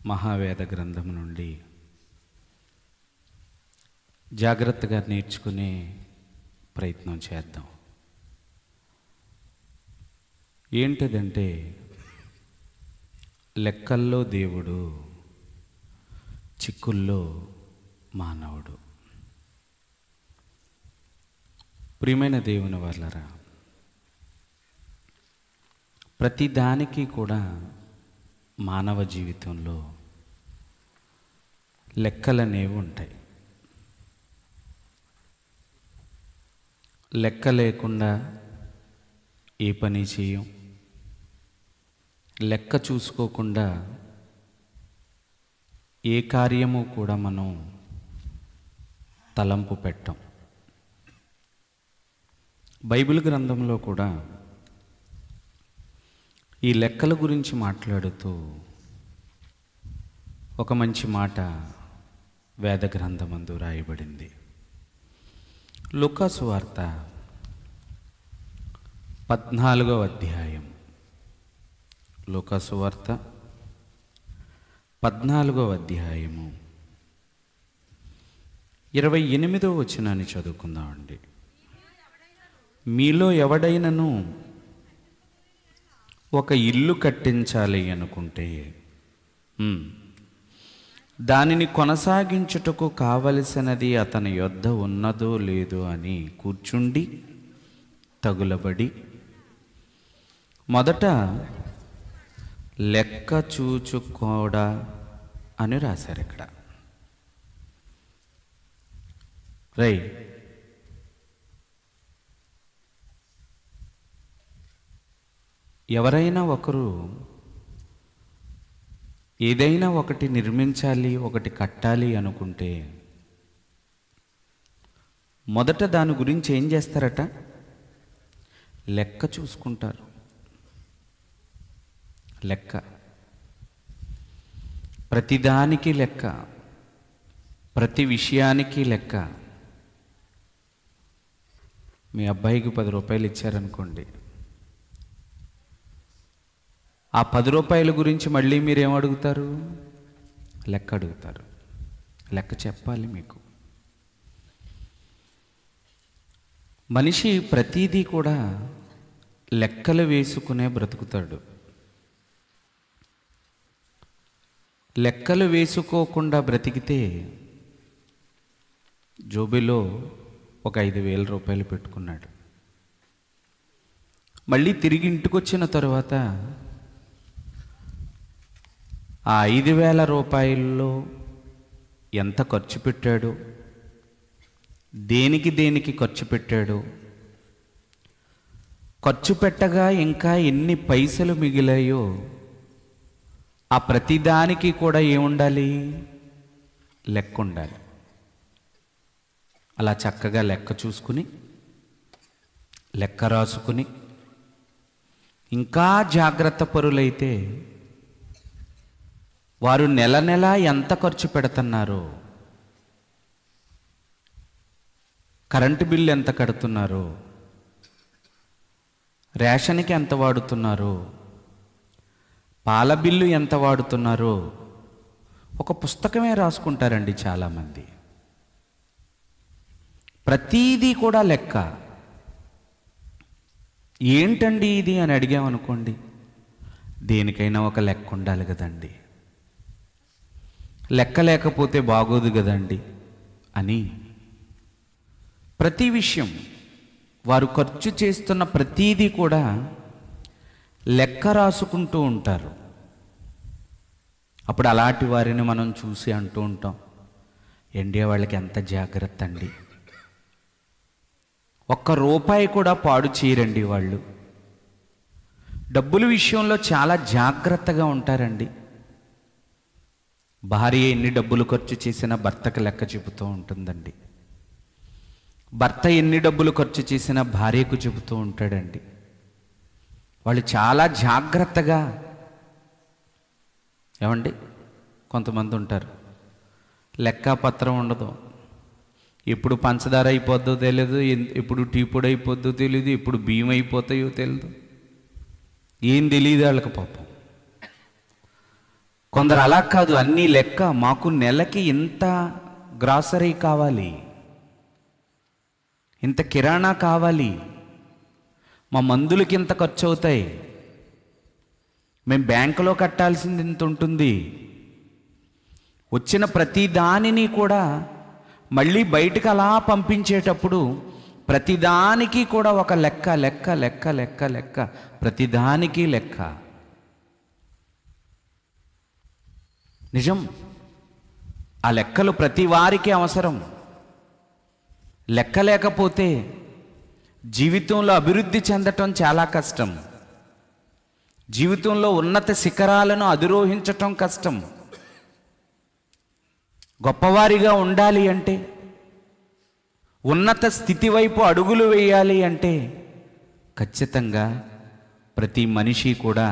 మహావేద గ్రంథం నుండి జాగ్రత్తగా నేర్చుకునే ప్రయత్నం చేద్దాం. ఏంటిదంటే లెక్కల్లో దేవుడు, చిక్కుల్లో మానవుడు. ప్రియమైన దేవుని వాళ్ళరా, ప్రతిదానికి కూడా మానవ జీవితంలో లెక్కలనేవి ఉంటాయి. లెక్క లేకుండా ఏ పని చేయం, లెక్క చూసుకోకుండా ఏ కార్యము కూడా మనం తలంపు పెట్టం. బైబిల్ గ్రంథంలో కూడా ఈ లెక్కల గురించి మాట్లాడుతూ ఒక మంచి మాట వేద గ్రంథమందు రాయబడింది. లూకా సువార్త 14వ అధ్యాయం. లూకా సువార్త 14వ అధ్యాయము 28వ వచనాన్ని చదువుకుందామండి. మీలో ఎవడైనను ఒక ఇల్లు కట్టించాలి అనుకుంటే దానిని కొనసాగించుటకు కావలసినది అతని యొద్ద ఉన్నదో లేదో అని కూర్చుండి తగులబడి మొదట లెక్క చూచుకోడా అని రాశారు ఇక్కడ. ఎవరైనా ఒకరు ఏదైనా ఒకటి నిర్మించాలి, ఒకటి కట్టాలి అనుకుంటే మొదట దాని గురించి ఏం చేస్తారట? లెక్క చూసుకుంటారు. లెక్క, ప్రతిదానికి లెక్క, ప్రతి విషయానికి లెక్క. మీ అబ్బాయికి 10 రూపాయలు ఇచ్చారనుకోండి, ఆ 10 రూపాయల గురించి మళ్ళీ మీరేమడుగుతారు? లెక్క అడుగుతారు. లెక్క చెప్పాలి మీకు. మనిషి ప్రతిదీ కూడా లెక్కలు వేసుకునే బ్రతుకుతాడు. లెక్కలు వేసుకోకుండా బ్రతికితే జోబిలో ఒక 5,000 రూపాయలు పెట్టుకున్నాడు. మళ్ళీ తిరిగి ఇంటికి వచ్చిన తర్వాత ఆ 5,000 రూపాయల్లో ఎంత ఖర్చు పెట్టాడు, దేనికి ఖర్చు పెట్టాడు, ఖర్చు పెట్టగా ఇంకా ఎన్ని పైసలు మిగిలాయో ఆ ప్రతిదానికి కూడా ఏముండాలి? లెక్క ఉండాలి. అలా చక్కగా లెక్క చూసుకుని, లెక్క రాసుకుని, ఇంకా జాగ్రత్త పరులైతే వారు నెల నెల ఎంత ఖర్చు పెడుతున్నారో, కరెంటు బిల్లు ఎంత కడుతున్నారో, రేషన్కి ఎంత వాడుతున్నారో, పాల బిల్లు ఎంత వాడుతున్నారో ఒక పుస్తకమే రాసుకుంటారండి చాలామంది. ప్రతీదీ కూడా లెక్క. ఏంటండి ఇది అని అడిగామనుకోండి, దేనికైనా ఒక లెక్క ఉండాలి కదండి, లెక్క లేకపోతే బాగోదు కదండి అని ప్రతి విషయం, వారు ఖర్చు చేస్తున్న ప్రతీదీ కూడా లెక్క రాసుకుంటూ ఉంటారు. అప్పుడు అలాంటి వారిని మనం చూసి అంటూ ఉంటాం, ఇండియా వాళ్ళకి ఎంత జాగ్రత్త అండి, ఒక్క రూపాయి కూడా పాడు చేయరండి వాళ్ళు, డబ్బుల విషయంలో చాలా జాగ్రత్తగా ఉంటారండి. భార్య ఎన్ని డబ్బులు ఖర్చు చేసినా భర్తకు లెక్క చెబుతూ ఉంటుందండి. భర్త ఎన్ని డబ్బులు ఖర్చు చేసినా భార్యకు చెబుతూ ఉంటాడండి. వాళ్ళు చాలా జాగ్రత్తగా. ఏమండి, కొంతమంది ఉంటారు లెక్కపత్రం ఉండదు. ఎప్పుడు పంచదార అయిపోద్దో తెలియదు, ఎప్పుడు టీ పొడి అయిపోద్దో తెలియదు, ఎప్పుడు బియ్యం అయిపోతాయో తెలియదు, ఏం తెలియదు వాళ్ళకి పాపం. కొందరు అలా కాదు, అన్నీ లెక్క. మాకు నెలకి ఇంత గ్రాసరీ కావాలి, ఇంత కిరాణా కావాలి, మా మందులకి ఇంత ఖర్చు అవుతాయి, మేము బ్యాంకులో కట్టాల్సింది ఇంత ఉంటుంది. వచ్చిన ప్రతి దానిని కూడా మళ్ళీ బయటకు అలా పంపించేటప్పుడు ప్రతిదానికి కూడా ఒక లెక్క లెక్క లెక్క లెక్క లెక్క, ప్రతిదానికి లెక్క. నిజం, ఆ లెక్కలు ప్రతి వారికి అవసరం. లెక్క లేకపోతే జీవితంలో అభివృద్ధి చెందటం చాలా కష్టం. జీవితంలో ఉన్నత శిఖరాలను అధిరోహించటం కష్టం. గొప్పవారిగా ఉండాలి అంటే, ఉన్నత స్థితి వైపు అడుగులు వేయాలి అంటే ఖచ్చితంగా ప్రతి మనిషి కూడా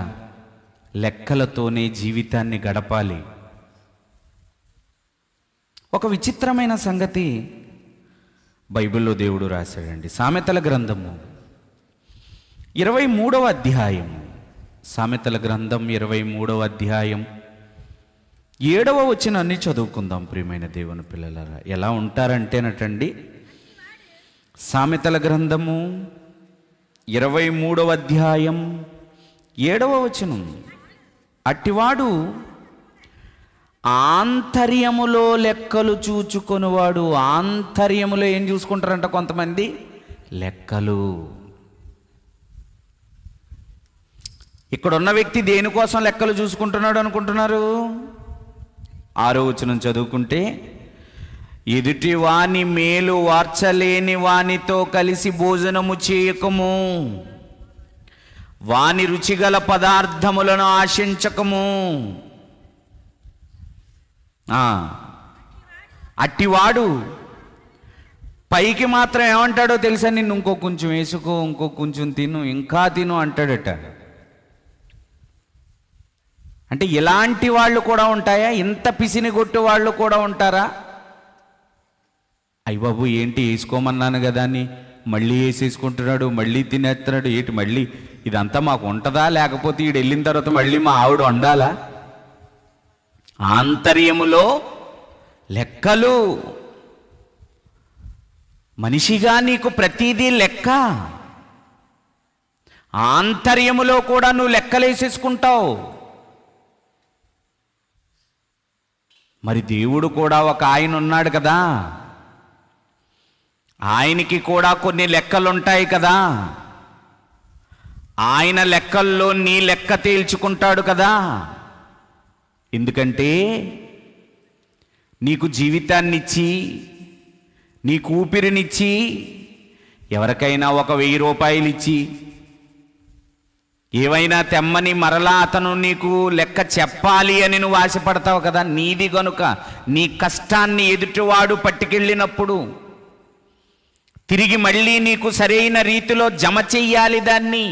లెక్కలతోనే జీవితాన్ని గడపాలి. ఒక విచిత్రమైన సంగతి బైబిల్లో దేవుడు రాశాడండి. సామెతల గ్రంథము 23వ అధ్యాయం, సామెతల గ్రంథం 23వ అధ్యాయం 7వ వచనాన్ని చదువుకుందాం. ప్రియమైన దేవుని పిల్లలారా, ఎలా ఉంటారంటేనటండి, సామెతల గ్రంథము 23వ అధ్యాయం 7వ వచనం, అట్టివాడు ఆంతర్యములో లెక్కలు చూచుకొనివాడు. ఆంతర్యములో ఏం చూసుకుంటారంట కొంతమంది? లెక్కలు. ఇక్కడున్న వ్యక్తి దేనికోసం లెక్కలు చూసుకుంటున్నాడు అనుకుంటున్నారు? 6వ వచనం చదువుకుంటే, ఎదుటి వాని మేలు వార్చలేని వానితో కలిసి భోజనము చేయకము, వాని రుచిగల పదార్థములను ఆశించకము. అట్టివాడు పైకి మాత్రం ఏమంటాడో తెలుసా? నిన్ను ఇంకో కొంచెం వేసుకో, ఇంకో కొంచెం తిను, ఇంకా తిను అంటాడట. అంటే ఇలాంటి వాళ్ళు కూడా ఉంటాయా? ఇంత పిసినిగొట్టు వాళ్ళు కూడా ఉంటారా? అయ్య బాబు, ఏంటి వేసుకోమన్నాను కదా అని మళ్ళీ వేసేసుకుంటున్నాడు, మళ్ళీ తినేస్తున్నాడు, ఏంటి మళ్ళీ ఇదంతా మాకు ఉంటుందా? లేకపోతే ఈడు వెళ్ళిన తర్వాత మళ్ళీ మా ఆవిడ వండాలా? ఆంతర్యములో లెక్కలు. మనిషిగా నీకు ప్రతిదీ లెక్క. ఆంతర్యములో కూడా నువ్వు లెక్కలేసేసుకుంటావు. మరి దేవుడు కూడా ఒక ఆయన ఉన్నాడు కదా, ఆయనకి కూడా కొన్ని లెక్కలుంటాయి కదా. ఆయన లెక్కల్లో నీ లెక్క తేల్చుకుంటాడు కదా. ఎందుకంటే నీకు జీవితాన్నిచ్చి, నీకు ఊపిరినిచ్చి, ఎవరికైనా ఒక 1000 రూపాయలు ఇచ్చి ఏవైనా తెమ్మని మరలా అతను నీకు లెక్క చెప్పాలి అని నువ్వు ఆశపడతావు కదా. నీది గనుక నీ కష్టాన్ని ఎదుటివాడు పట్టుకెళ్ళినప్పుడు తిరిగి మళ్ళీ నీకు సరైన రీతిలో జమ చెయ్యాలి. దాన్ని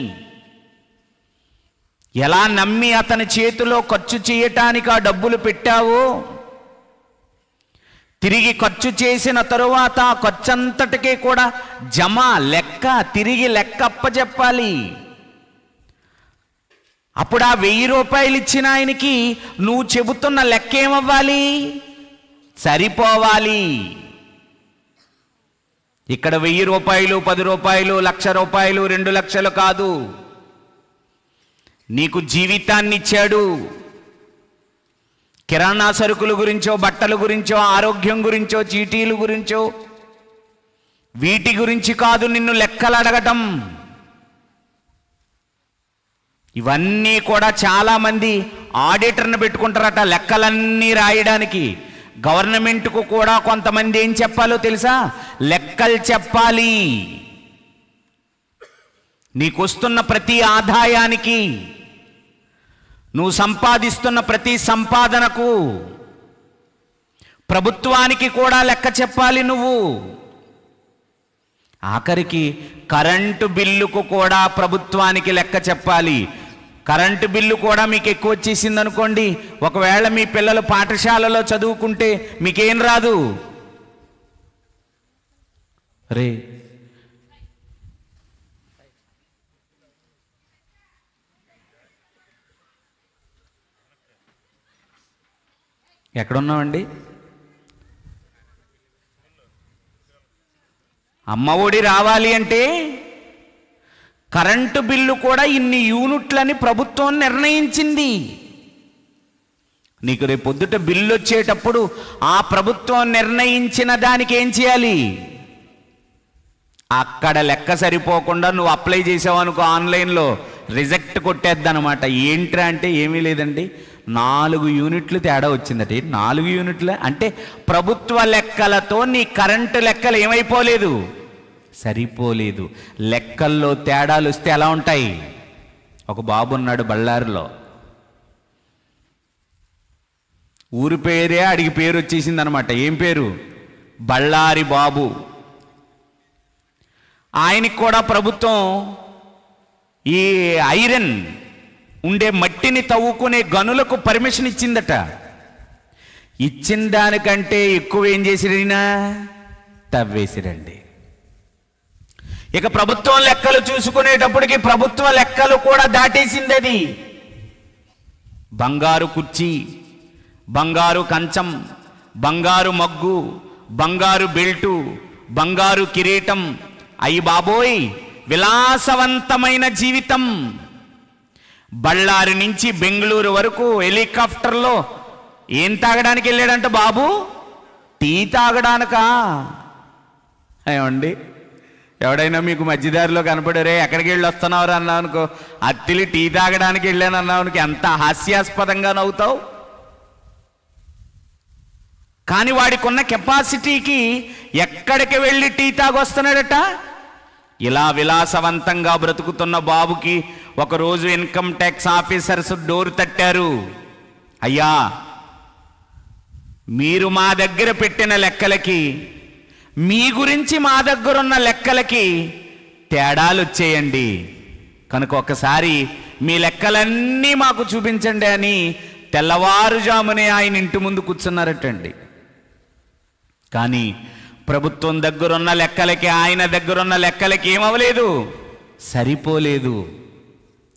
ఎలా నమ్మి అతని చేతిలో ఖర్చు చేయటానికి ఆ డబ్బులు పెట్టావో, తిరిగి ఖర్చు చేసిన తరువాత ఆ ఖర్చంతటికీ కూడా జమ లెక్క, తిరిగి లెక్క అప్పచెప్పాలి. అప్పుడు ఆ 1000 రూపాయలు ఇచ్చిన ఆయనకి నువ్వు చెబుతున్న లెక్క ఏమవ్వాలి? సరిపోవాలి. ఇక్కడ 1000 రూపాయలు, 10 రూపాయలు, 1,00,000 రూపాయలు, 2 లక్షలు కాదు. నీకు జీవితాన్ని ఇచ్చాడు. కిరాణా సరుకుల గురించో, బట్టల గురించో, ఆరోగ్యం గురించో, చీటీల గురించో, వీటి గురించి కాదు నిన్ను లెక్కలు అడగటం. ఇవన్నీ కూడా చాలామంది ఆడిటర్ని పెట్టుకుంటారట లెక్కలన్నీ రాయడానికి. గవర్నమెంట్కు కూడా కొంతమంది ఏం చెప్పాలో తెలుసా? లెక్కలు చెప్పాలి. నీకు వస్తున్న ప్రతి ఆదాయానికి, నువ్వు సంపాదిస్తున్న ప్రతి సంపాదనకు ప్రభుత్వానికి కూడా లెక్క చెప్పాలి నువ్వు. ఆఖరికి కరెంటు బిల్లుకు కూడా ప్రభుత్వానికి లెక్క చెప్పాలి. కరెంటు బిల్లు కూడా మీకు ఎక్కువ వచ్చేసింది అనుకోండి, ఒకవేళ మీ పిల్లలు పాఠశాలలో చదువుకుంటే మీకేం రాదు? రే ఎక్కడున్నామండి? అమ్మ ఒడి రావాలి అంటే కరెంటు బిల్లు కూడా ఇన్ని యూనిట్లని ప్రభుత్వం నిర్ణయించింది. నీకు రేపు పొద్దుట బిల్లు వచ్చేటప్పుడు ఆ ప్రభుత్వం నిర్ణయించిన దానికి ఏం చేయాలి? అక్కడ లెక్క సరిపోకుండా నువ్వు అప్లై చేసావు అనుకో, ఆన్లైన్లో రిజెక్ట్ కొట్టేద్దనమాట. ఏంట్రా అంటే ఏమీ లేదండి, 4 యూనిట్లు తేడా వచ్చిందట. 4 యూనిట్ల అంటే ప్రభుత్వ లెక్కలతో నీ కరెంటు లెక్కలు ఏమైపోలేదు, సరిపోలేదు. లెక్కల్లో తేడాలు వస్తే ఎలా ఉంటాయి? ఒక బాబు ఉన్నాడు బళ్ళారిలో, ఊరి పేరే అడిగి పేరు వచ్చేసింది అనమాట. ఏం పేరు? బళ్ళారి బాబు. ఆయనకి కూడా ప్రభుత్వం ఈ ఐరన్ ఉండే మట్టిని తవ్వుకునే గనులకు పర్మిషన్ ఇచ్చిందట. ఇచ్చిన దానికంటే ఎక్కువ ఏం చేసిరైనా తవ్వేసిరండి. ఇక ప్రభుత్వం లెక్కలు చూసుకునేటప్పటికి ప్రభుత్వ లెక్కలు కూడా దాటేసింది. అది బంగారు కుర్చీ, బంగారు కంచం, బంగారు మగ్గు, బంగారు బెల్టు, బంగారు కిరీటం. అయ్యి బాబోయ్, విలాసవంతమైన జీవితం. బళ్ళారి నుంచి బెంగళూరు వరకు హెలికాప్టర్లో ఏం తాగడానికి వెళ్ళాడంట బాబు? టీ తాగడానికా? ఏమండి, ఎవడైనా మీకు మధ్యదారిలో కనపడరే ఎక్కడికి వెళ్ళి వస్తున్నావు అన్నావు అనుకో, అత్తిలి టీ తాగడానికి వెళ్ళాను అన్నావు అనుకో, ఎంత హాస్యాస్పదంగా నవ్వుతావు. కానీ వాడికి ఉన్న కెపాసిటీకి ఎక్కడికి వెళ్ళి టీ తాగొస్తున్నాడట. ఇలా విలాసవంతంగా బ్రతుకుతున్న బాబుకి ఒకరోజు ఇన్కమ్ ట్యాక్స్ ఆఫీసర్స్ డోర్ తట్టారు. అయ్యా, మీరు మా దగ్గర పెట్టిన లెక్కలకి, మీ గురించి మా దగ్గరున్న లెక్కలకి తేడాలు వచ్చేయండి, కనుక ఒకసారి మీ లెక్కలన్నీ మాకు చూపించండి అని తెల్లవారుజామునే ఆయన ఇంటి ముందు కూర్చున్నారటండి. కానీ ప్రభుత్వం దగ్గరున్న లెక్కలకి ఆయన దగ్గరున్న లెక్కలకి ఏమవలేదు, సరిపోలేదు.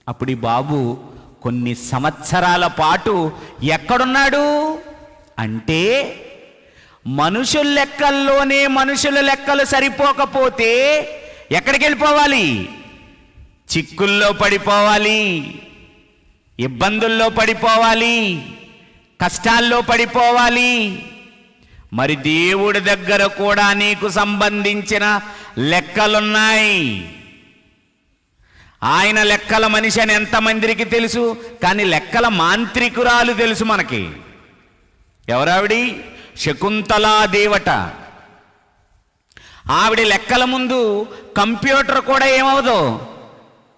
అప్పుడు ఈ బాబు కొన్ని సంవత్సరాల పాటు ఎక్కడున్నాడు అంటే, మనుషుల లెక్కల్లోనే మనుషుల లెక్కలు సరిపోకపోతే ఎక్కడికి వెళ్ళిపోవాలి? చిక్కుల్లో పడిపోవాలి, ఇబ్బందుల్లో పడిపోవాలి, కష్టాల్లో పడిపోవాలి. మరి దేవుడి దగ్గర కూడా నీకు సంబంధించిన లెక్కలున్నాయి. ఆయన లెక్కల మనిషి అని ఎంతమందికి తెలుసు, కానీ లెక్కల మాంత్రికురాలు తెలుసు మనకి. ఎవరావిడి? శకుంతలాదేవట. ఆవిడ లెక్కల ముందు కంప్యూటర్ కూడా ఏమవదు,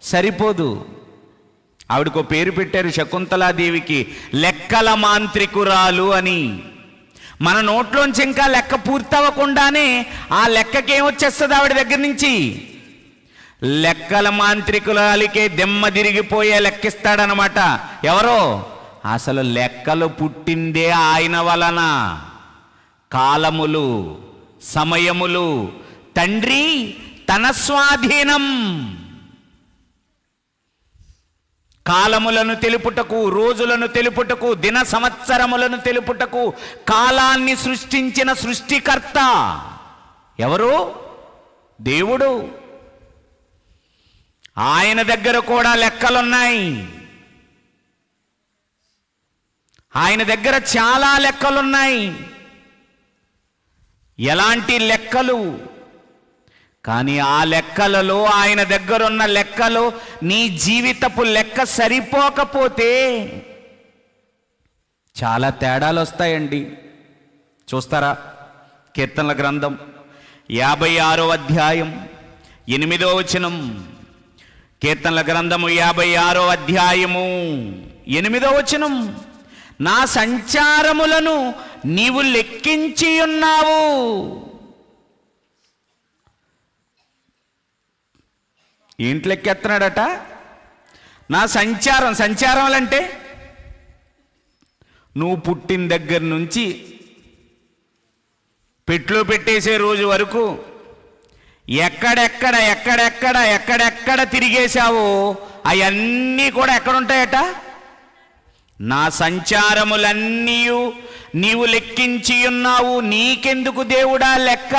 సరిపోదు. ఆవిడకు పేరు పెట్టారు శకుంతలాదేవికి, లెక్కల మాంత్రికురాలు అని. మన నోట్లోంచి ఇంకా లెక్క పూర్తవ్వకుండానే ఆ లెక్కకి ఏమొచ్చేస్తుంది ఆవిడ దగ్గర నుంచి? లెక్కల మాంత్రికురాలికే దెమ్మ తిరిగిపోయే లెక్కిస్తాడనమాట. ఎవరో? అసలు లెక్కలు పుట్టిందే ఆయన వలన. కాలములు, సమయములు తండ్రి తన స్వాధీనం. కాలములను తెలుపుటకు, రోజులను తెలుపుటకు, దిన సంవత్సరములను తెలుపుటకు కాలాన్ని సృష్టించిన సృష్టికర్త ఎవరు? దేవుడు. ఆయన దగ్గర కూడా లెక్కలున్నాయి. ఆయన దగ్గర చాలా లెక్కలున్నాయి. ఎలాంటి లెక్కలు? కానీ ఆ లెక్కలలో, ఆయన దగ్గరున్న లెక్కలో నీ జీవితపు లెక్క సరిపోకపోతే చాలా తేడాలు వస్తాయండి. చూస్తారా? కీర్తనల గ్రంథం 56వ అధ్యాయం 8వ వచనం. కీర్తనల గ్రంథము 56వ అధ్యాయము 8వ వచనం. నా సంచారములను నీవు లెక్కించి ఉన్నావు. ఏంటి లెక్కెత్తున్నాడట? నా సంచారం అంటే నువ్వు పుట్టిన దగ్గర నుంచి పెట్లో పెట్టేసే రోజు వరకు ఎక్కడెక్కడ తిరిగేశావో అవన్నీ కూడా ఎక్కడుంటాయట? నా సంచారములన్నీ నీవు లెక్కించి ఉన్నావు, నీకెందుకు దేవుడా లెక్క?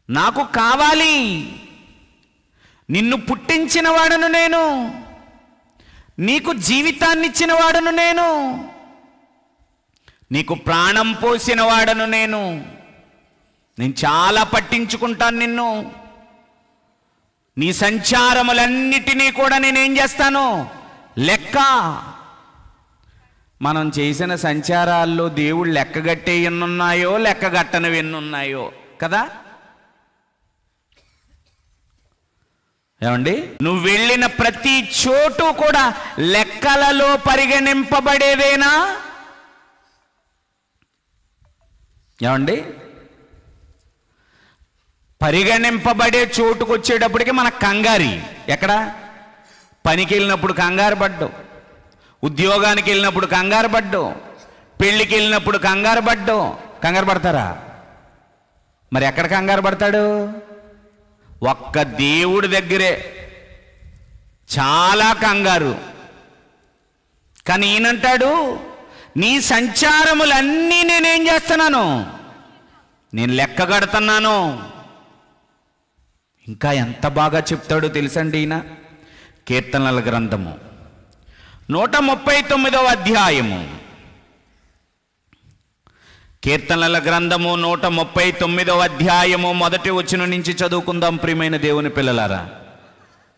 నాకు కావాలి. నిన్ను పుట్టించిన వాడను నేను, నీకు జీవితాన్ని ఇచ్చిన వాడను నేను, నీకు ప్రాణం పోసిన వాడను నేను చాలా పట్టించుకుంటాను నిన్ను. నీ సంచారములన్నిటినీ కూడా నేనేం చేస్తాను? లెక్క. మనం చేసిన సంచారాల్లో దేవుడు లెక్కగట్టే ఎన్నున్నాయో లెక్కగట్టనివి ఎన్నున్నాయో కదా. ఏమండి, నువ్వు వెళ్ళిన ప్రతి చోటు కూడా లెక్కలలో పరిగణింపబడేదేనా? ఏమండి, పరిగణింపబడే చోటుకు వచ్చేటప్పటికి మన కంగారి. ఎక్కడ? పనికి వెళ్ళినప్పుడు కంగారు పడ్డు, ఉద్యోగానికి వెళ్ళినప్పుడు కంగారు పడ్డు, పెళ్ళికి వెళ్ళినప్పుడు కంగారు పడ్డు. కంగారు పడతారా? మరి ఎక్కడ కంగారు పడతాడు? ఒక్క దేవుడి దగ్గరే చాలా కంగారు. కానీ ఈయనంటాడు, నీ సంచారములన్నీ నేనేం చేస్తున్నాను? నేను లెక్క కడుతున్నాను. ఇంకా ఎంత బాగా చెప్తాడో తెలుసండి ఈయన. కీర్తనల గ్రంథము 139వ అధ్యాయము, కీర్తనల గ్రంథము 139వ అధ్యాయము మొదటి వచనం నుంచి చదువుకుందాం. ప్రియమైన దేవుని పిల్లలారా,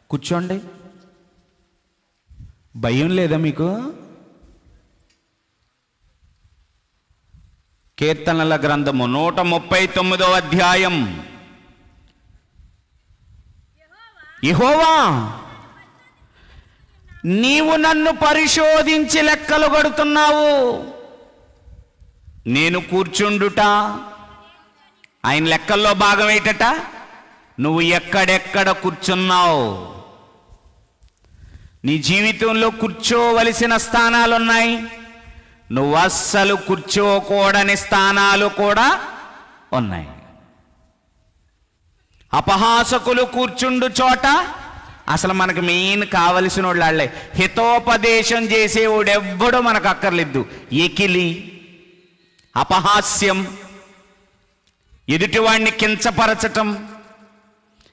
కూర్చోండి. భయం లేదా మీకు? కీర్తనల గ్రంథము 139వ అధ్యాయం. యెహోవా, నీవు నన్ను పరిశోధించి లెక్కలు కడుతున్నావు. నేను కూర్చుండుట ఆయన లెక్కల్లో భాగం ఏంటట? నువ్వు ఎక్కడెక్కడ కూర్చున్నావు. నీ జీవితంలో కూర్చోవలసిన స్థానాలున్నాయి, నువ్వు అస్సలు కూర్చోకూడని స్థానాలు కూడా ఉన్నాయి. అపహాసకులు కూర్చుండు చోట అసలు మనకు మెయిన్ కావలసిన వాళ్ళే. హితోపదేశం చేసేవాడెవ్వడూ మనకు అక్కర్లేదు. ఎకిలి, అపహాస్యం, ఎదుటివాడిని కించపరచటం,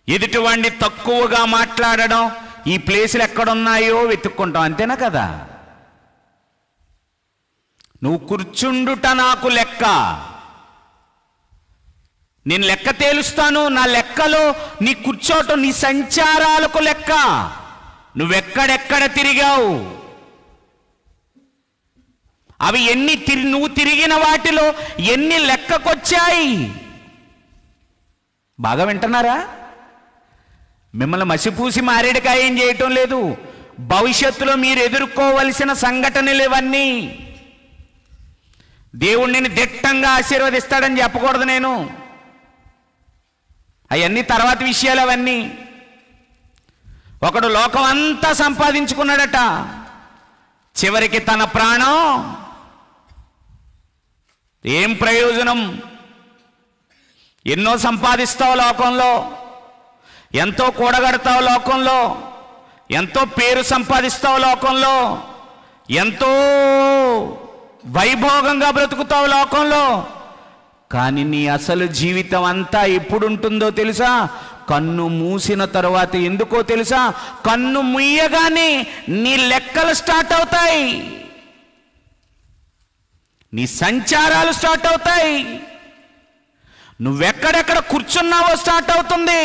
ఎదుటివాడిని తక్కువగా మాట్లాడడం, ఈ ప్లేసులు ఎక్కడున్నాయో వెతుక్కుంటాం. అంతేనా కదా? నువ్వు కూర్చుండుట నాకు లెక్క. నేను లెక్క తేలుస్తాను. నా లెక్కలో నీ కూర్చోటం, నీ సంచారాలకు లెక్క. నువ్వెక్కడెక్కడ తిరిగావు, అవి ఎన్ని నువ్వు తిరిగిన వాటిలో ఎన్ని లెక్కకొచ్చాయి. బాగా వింటున్నారా? మిమ్మల్ని మసిపూసి మారేడుకాయ ఏం చేయటం లేదు. భవిష్యత్తులో మీరు ఎదుర్కోవలసిన సంఘటనలు ఇవన్నీ. దేవుణ్ణి దిట్టంగా ఆశీర్వదిస్తాడని చెప్పకూడదు నేను. అవన్నీ తర్వాత విషయాలు. అవన్నీ ఒకడు లోకం అంతా సంపాదించుకున్నాడట, చివరికి తన ప్రాణం ఏం ప్రయోజనం? ఎన్నో సంపాదిస్తావు లోకంలో, ఎంతో కూడగడతావు లోకంలో, ఎంతో పేరు సంపాదిస్తావు లోకంలో, ఎంతో వైభోగంగా బ్రతుకుతావు లోకంలో. కానీ నీ అసలు జీవితం అంతా ఎప్పుడుంటుందో తెలుసా? కన్ను మూసిన తరువాత. ఎందుకో తెలుసా? కన్ను ముయ్యగానే నీ లెక్కలు స్టార్ట్ అవుతాయి, నీ సంచారాలు స్టార్ట్ అవుతాయి. నువ్వెక్కడెక్కడ కూర్చున్నావో స్టార్ట్ అవుతుంది.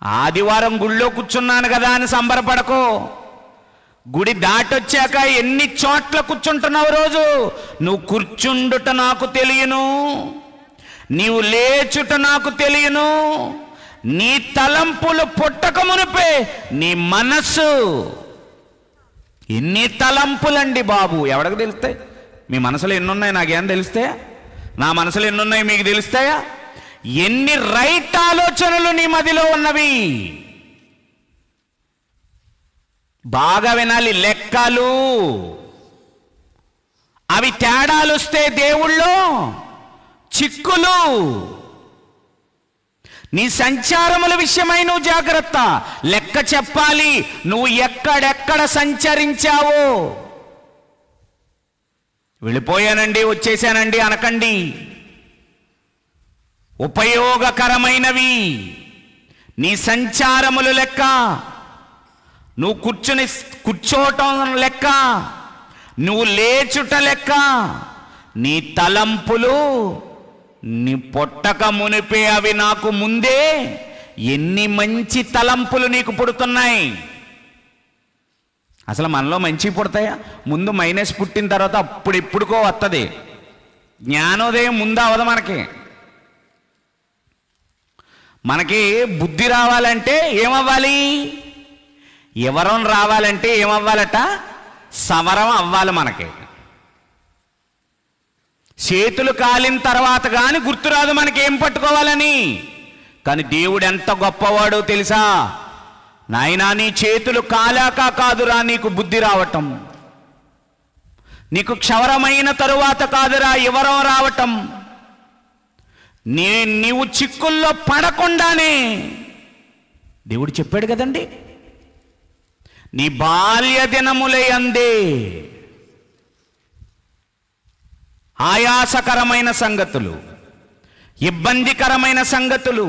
ఆదివారం గుళ్ళో కూర్చున్నాను కదా అని సంబరపడకో. గుడి దాటొచ్చాక ఎన్ని చోట్ల కూర్చుంటున్నావు రోజు. నువ్వు కూర్చుండుట నాకు తెలియను, నీవు లేచుట నాకు తెలియను. నీ తలంపులు పుట్టక మునిపే నీ మనస్సు. ఎన్ని తలంపులండి బాబు, ఎవరికి తెలుస్తాయి? మీ మనసులో ఎన్నున్నాయి నాకేం తెలిస్తే? నా మనసులో ఎన్నున్నాయి మీకు తెలుస్తాయా? ఎన్ని రైట్ ఆలోచనలు నీ మదిలో ఉన్నవి. బాగా వినాలి. లెక్కలు అవి తేడాలు వస్తే దేవుళ్ళో చిక్కులు. నీ సంచారముల విషయమై నువ్వు జాగ్రత్త. లెక్క చెప్పాలి నువ్వు ఎక్కడెక్కడ సంచరించావో. వెళ్ళిపోయానండి, వచ్చేసానండి అనకండి. ఉపయోగకరమైనవి నీ సంచారములు లెక్క, నువ్వు కూర్చోవటం లెక్క, నువ్వు లేచుట లెక్క, నీ తలంపులు నీ పొట్టక మునిపే అవి నాకు ముందే ఎన్ని మంచి తలంపులు నీకు పుడుతున్నాయి. అసలు మనలో మంచి పుడతాయా? ముందు మైనస్ పుట్టిన తర్వాత అప్పుడు ఎప్పుడుకో వస్తుంది. జ్ఞానోదయం ముందు అవదు. మనకి బుద్ధి రావాలంటే ఏమవ్వాలి? ఎవరం రావాలంటే ఏమవ్వాలట? సవరం అవ్వాలి. మనకి చేతులు కాలిన తర్వాత కానీ గుర్తురాదు మనకేం పట్టుకోవాలని. కానీ దేవుడు ఎంత గొప్పవాడో తెలుసా? నాయనా, నీ చేతులు కాలాక కాదురా నీకు బుద్ధి రావటం, నీకు క్షవరమైన తరువాత కాదురా ఎవరం రావటం, నీవు చిక్కుల్లో పడకుండానే దేవుడు చెప్పాడు కదండి, నీ బాల్య దినములయందే ఆయాసకరమైన సంగతులు, ఇబ్బందికరమైన సంగతులు,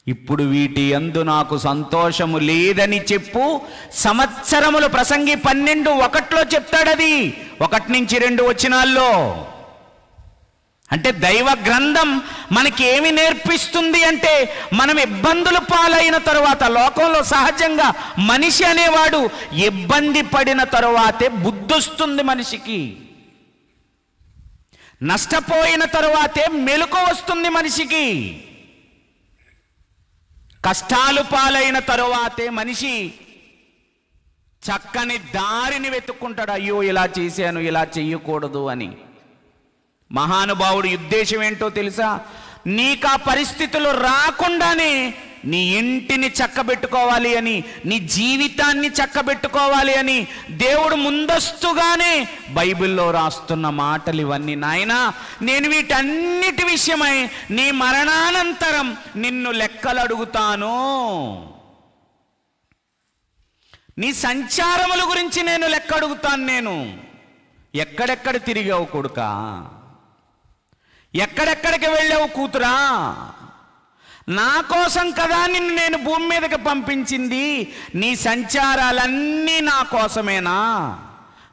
ఇప్పుడు వీటి యందు నాకు సంతోషము లేదని చెప్పు. సంవత్సరములు ప్రసంగి 12:1 చెప్తాడు. అది 1-2 వచనాల్లో. అంటే దైవ గ్రంథం మనకేమి నేర్పిస్తుంది అంటే, మనం ఇబ్బందులు పాలైన తరువాత, లోకంలో సహజంగా మనిషి అనేవాడు ఇబ్బంది పడిన తరువాతే బుద్ధొస్తుంది మనిషికి. నష్టపోయిన తరువాతే మెలకు వస్తుంది మనిషికి. కష్టాలు పాలైన తరువాతే మనిషి చక్కని దారిని వెతుక్కుంటాడు. అయ్యో ఇలా చేశాను, ఇలా చెయ్యకూడదు అని. మహానుభావుడి ఉద్దేశం ఏంటో తెలుసా? నీకు ఆ పరిస్థితులు రాకుండానే నీ ఇంటిని చక్కబెట్టుకోవాలి అని, నీ జీవితాన్ని చక్కబెట్టుకోవాలి అని దేవుడు ముందస్తుగానే బైబిల్లో రాస్తున్న మాటలు ఇవన్నీ. నాయనా, నేను వీటన్నిటి విషయమై నీ మరణానంతరం నిన్ను లెక్కలు అడుగుతాను. నీ సంచారముల గురించి నేను లెక్క అడుగుతాను. నేను ఎక్కడెక్కడ తిరిగావు కొడుకా? ఎక్కడెక్కడికి వెళ్ళావు కూతురా? నా కోసం కదా నిన్ను నేను భూమి మీదకి పంపించింది. నీ సంచారాలన్నీ నా కోసమేనా?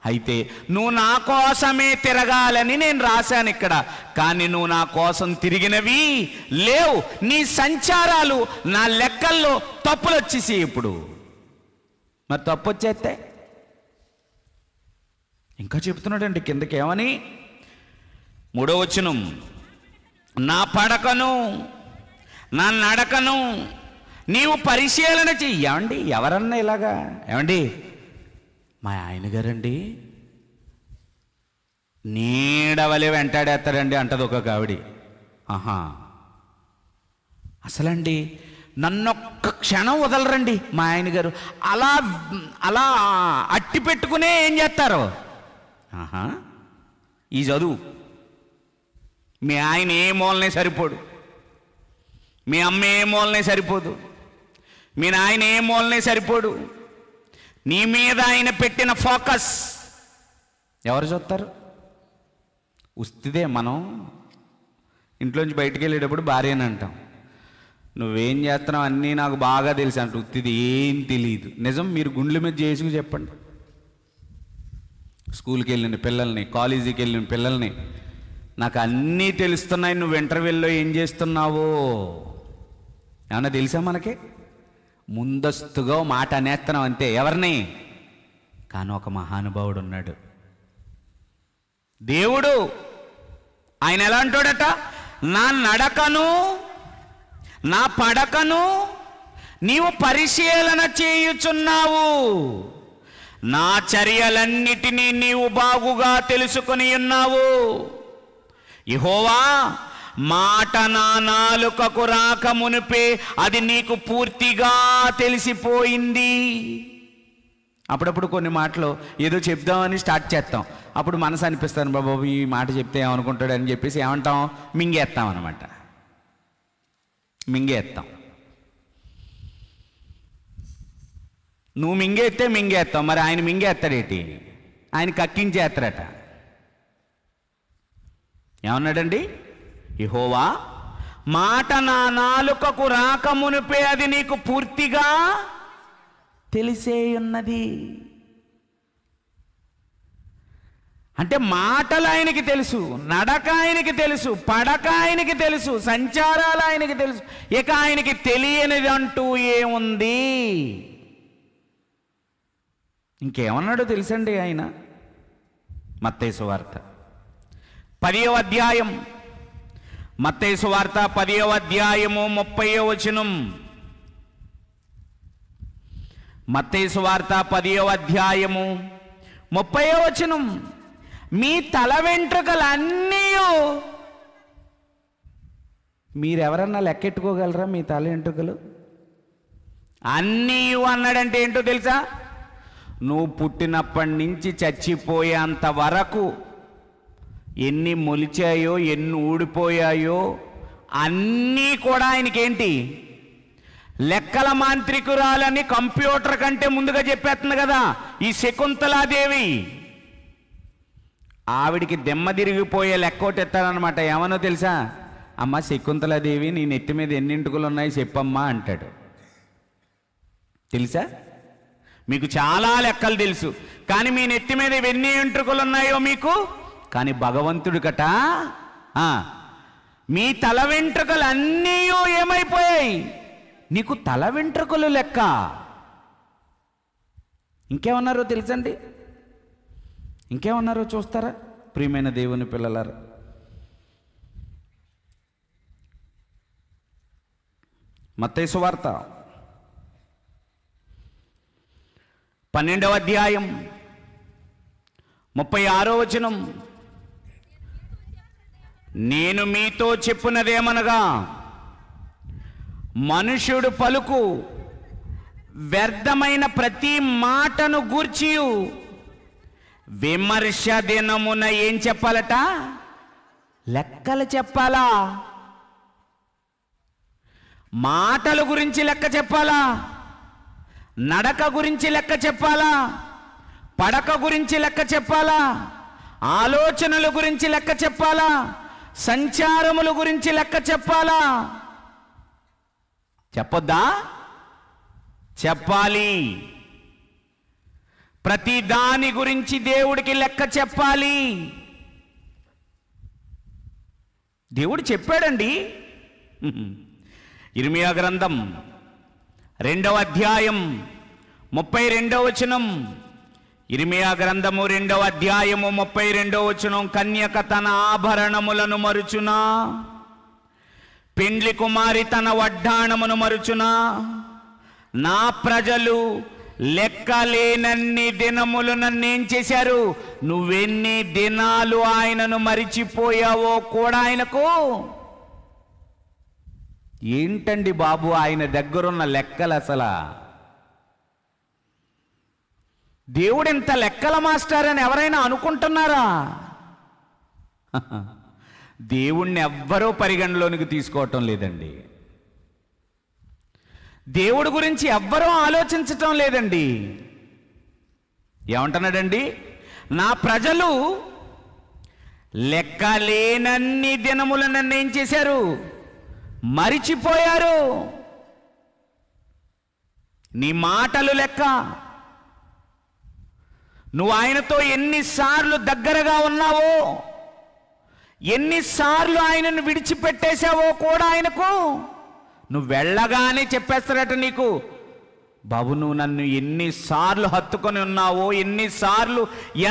అయితే నువ్వు నా కోసమే తిరగాలని నేను రాశాను ఇక్కడ. కానీ నువ్వు నా కోసం తిరిగినవి లేవు. నీ సంచారాలు నా లెక్కల్లో తప్పులు వచ్చేసి. ఇప్పుడు మరి తప్పు వచ్చేస్తే ఇంకా చెప్తున్నాడండి కిందకి ఏమని? 3వ వచనం, నా పడకను నా నడకను నీవు పరిశీలన చెయ్యి. ఏమండి, ఎవరన్నా ఇలాగా? ఏమండి, మా ఆయన గారండి నీడవలే వెంటాడేస్తారండి అంటది ఒక ఆవిడ. ఆహా, అసలండి నన్నొక్క క్షణం వదలరండి మా ఆయన గారు. అలా అలా అట్టి పెట్టుకునే ఏం చేస్తారు? ఆహా, ఈ చదువు మీ ఆయన ఏ మూలనే సరిపోడు, మీ అమ్మ ఏ మూలనే సరిపోదు, మీ నాయన ఏ మూలనే సరిపోడు. నీ మీద ఆయన పెట్టిన ఫోకస్ ఎవరు చూస్తారు? ఉస్తిదే. మనం ఇంట్లోంచి బయటికి వెళ్ళేటప్పుడు భార్యని అంటాం, నువ్వేం చేస్తున్నావు అన్నీ నాకు బాగా తెలుసు అంట. ఉత్తిది ఏం తెలియదు. నిజం, మీరు గుండెల మీద చేసుకు చెప్పండి. స్కూల్కి వెళ్ళిన పిల్లల్ని, కాలేజీకి వెళ్ళిన పిల్లల్ని, నాకు అన్నీ తెలుస్తున్నాయి, నువ్వు ఇంటర్వ్యూల్లో ఏం చేస్తున్నావో ఏమన్నా తెలుసా? మనకి ముందస్తుగా మాట అనేస్తున్నాం అంతే. ఎవరిని? కానీ ఒక మహానుభావుడు ఉన్నాడు, దేవుడు. ఆయన ఎలా అంటాడట? నా నడకను నా పడకను నీవు పరిశీలన చేయుచున్నావు, నా చర్యలన్నిటినీ నీవు బాగుగా తెలుసుకొని ఉన్నావు. యెహోవా, మాట నా నాలుకకు రాక మునిపే అది నీకు పూర్తిగా తెలిసిపోయింది. అప్పుడప్పుడు కొన్ని మాటలు ఏదో చెప్దామని స్టార్ట్ చేస్తాం. అప్పుడు మనసు అనిపిస్తాను, బాబు ఈ మాట చెప్తే ఏమనుకుంటాడు అని చెప్పేసి ఏమంటాం? మింగేస్తాం అనమాట. మింగేస్తాం. నువ్వు మింగేస్తే మింగేస్తావు, మరి ఆయన మింగేస్తాడేటి? ఆయన కక్కించేస్తాడట. ఏమన్నాడండి? యెహోవా, మాట నా నాలుకకు రాకమునుపే అది నీకు పూర్తిగా తెలిసే ఉన్నది. అంటే మాటలు ఆయనకి తెలుసు, నడక ఆయనకి తెలుసు, పడక ఆయనకి తెలుసు, సంచారాలు ఆయనకి తెలుసు. ఇక ఆయనకి తెలియనిది అంటూ ఏముంది? ఇంకేమన్నాడో తెలుసండి ఆయన. మత్తయి సువార్త 10వ అధ్యాయం, మత్తయి సువార్త 10వ అధ్యాయము 30వ వచనం. మత్తయి సువార్త 10వ అధ్యాయము 30వ వచనం. మీ తల వెంట్రుకలన్నీ, మీరెవరన్నా లెక్కెట్టుకోగలరా మీ తల వెంట్రుకలు అన్నీ అన్నాడంటే ఏంటో తెలుసా? నువ్వు పుట్టినప్పటి నుంచి చచ్చిపోయేంత వరకు ఎన్ని మొలిచాయో, ఎన్ని ఊడిపోయాయో అన్నీ కూడా ఆయనకేంటి? లెక్కల మాంత్రికురాలని కంప్యూటర్ కంటే ముందుగా చెప్పేస్తుంది కదా ఈ శకుంతలాదేవి. ఆవిడికి దెమ్మ తిరిగిపోయే లెక్కోటి ఎత్తాడనమాట. ఏమనో తెలుసా? అమ్మ శకుంతలాదేవి, నీ నెత్తి మీద ఎన్ని ఎంట్రుకలు ఉన్నాయి చెప్పమ్మా అంటాడు. తెలుసా? మీకు చాలా లెక్కలు తెలుసు, కానీ మీ నెత్తి మీద ఎన్ని ఎంట్రుకలు ఉన్నాయో మీకు. కానీ భగవంతుడు కట మీ తల వెంట్రుకలు అన్నీ ఏమైపోయాయి? నీకు తల వెంట్రుకలు లెక్క. ఇంకేమన్నారో తెలుసండి? ఇంకేమన్నారో చూస్తారా ప్రియమైన దేవుని పిల్లలారా? మత్తయి సువార్త 12వ అధ్యాయం 36వ వచనం. నేను మీతో చెప్పున్నదేమనగా, మనుష్యుడు పలుకు వ్యర్థమైన ప్రతి మాటను గూర్చి విమర్శ దినమున ఏం చెప్పాలట? లెక్కలు చెప్పాలా? మాటల గురించి లెక్క చెప్పాలా? నడక గురించి లెక్క చెప్పాలా? పడక గురించి లెక్క చెప్పాలా? ఆలోచనల గురించి లెక్క చెప్పాలా? సంచారముల గురించి లెక్క చెప్పాలా? చెప్పొద్దా? చెప్పాలి. ప్రతి దాని గురించి దేవుడికి లెక్క చెప్పాలి. దేవుడు చెప్పాడండి. ఇర్మియా గ్రంథం 2వ అధ్యాయం 32వ వచనం. ఇర్మియా గ్రంథము 2వ అధ్యాయము 32వ వచనం. కన్యక తన ఆభరణములను మరుచునా? పెండ్లి కుమారి తన వడ్డాణమును మరుచునా? నా ప్రజలు లెక్కలేనన్ని దినములు నన్నేం చేశారు? నువ్వెన్ని దినాలు ఆయనను మరిచిపోయావో కూడా ఆయనకు. ఏంటండి బాబు ఆయన దగ్గరున్న లెక్కలు? అసలు దేవుడు ఇంత లెక్కల మాస్టర్ అని ఎవరైనా అనుకుంటున్నారా? దేవుణ్ణి ఎవ్వరూ పరిగణలోనికి తీసుకోవటం లేదండి. దేవుడి గురించి ఎవ్వరూ ఆలోచించటం లేదండి. ఏమంటున్నాడండి? నా ప్రజలు లెక్కలేనన్ని దినములు నన్ను ఏం చేశారు? మరిచిపోయారు. నీ మాటలు లెక్క. నువ్వు ఆయనతో ఎన్నిసార్లు దగ్గరగా ఉన్నావో, ఎన్నిసార్లు ఆయనను విడిచిపెట్టేశావో కూడా ఆయనకు. నువ్వు వెళ్ళగానే చెప్పేస్తాడట నీకు, బాబు నువ్వు నన్ను ఎన్నిసార్లు హత్తుకొని ఉన్నావో, ఎన్నిసార్లు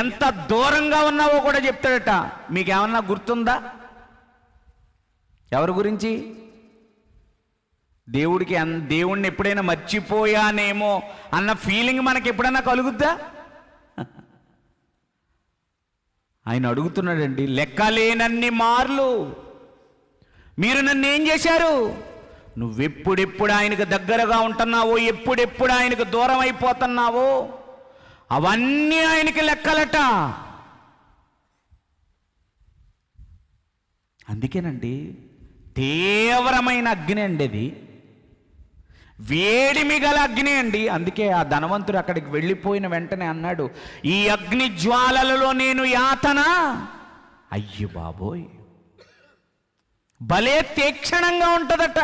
ఎంత దూరంగా ఉన్నావో కూడా చెప్తాడట. మీకేమన్నా గుర్తుందా? ఎవరి గురించి? దేవుణ్ణి ఎప్పుడైనా మర్చిపోయానేమో అన్న ఫీలింగ్ మనకి ఎప్పుడైనా కలుగుద్దా? ఆయన అడుగుతున్నాడండి, లెక్కలేనన్ని మార్లు మీరు నన్ను ఏం చేశారు? నువ్వెప్పుడెప్పుడు ఆయనకు దగ్గరగా ఉంటున్నావో, ఎప్పుడెప్పుడు ఆయనకు దూరం అయిపోతున్నావో అవన్నీ ఆయనకి లెక్కలట. అందుకేనండి తీవ్రమైన అగ్ని అండి, అది వేడిమి గల అగ్ని అండి. అందుకే ఆ ధనవంతుడు అక్కడికి వెళ్ళిపోయిన వెంటనే అన్నాడు, ఈ అగ్ని జ్వాలలలో నేను యాతన. అయ్యి బాబోయ్, భలే తీక్షణంగా ఉంటుందట.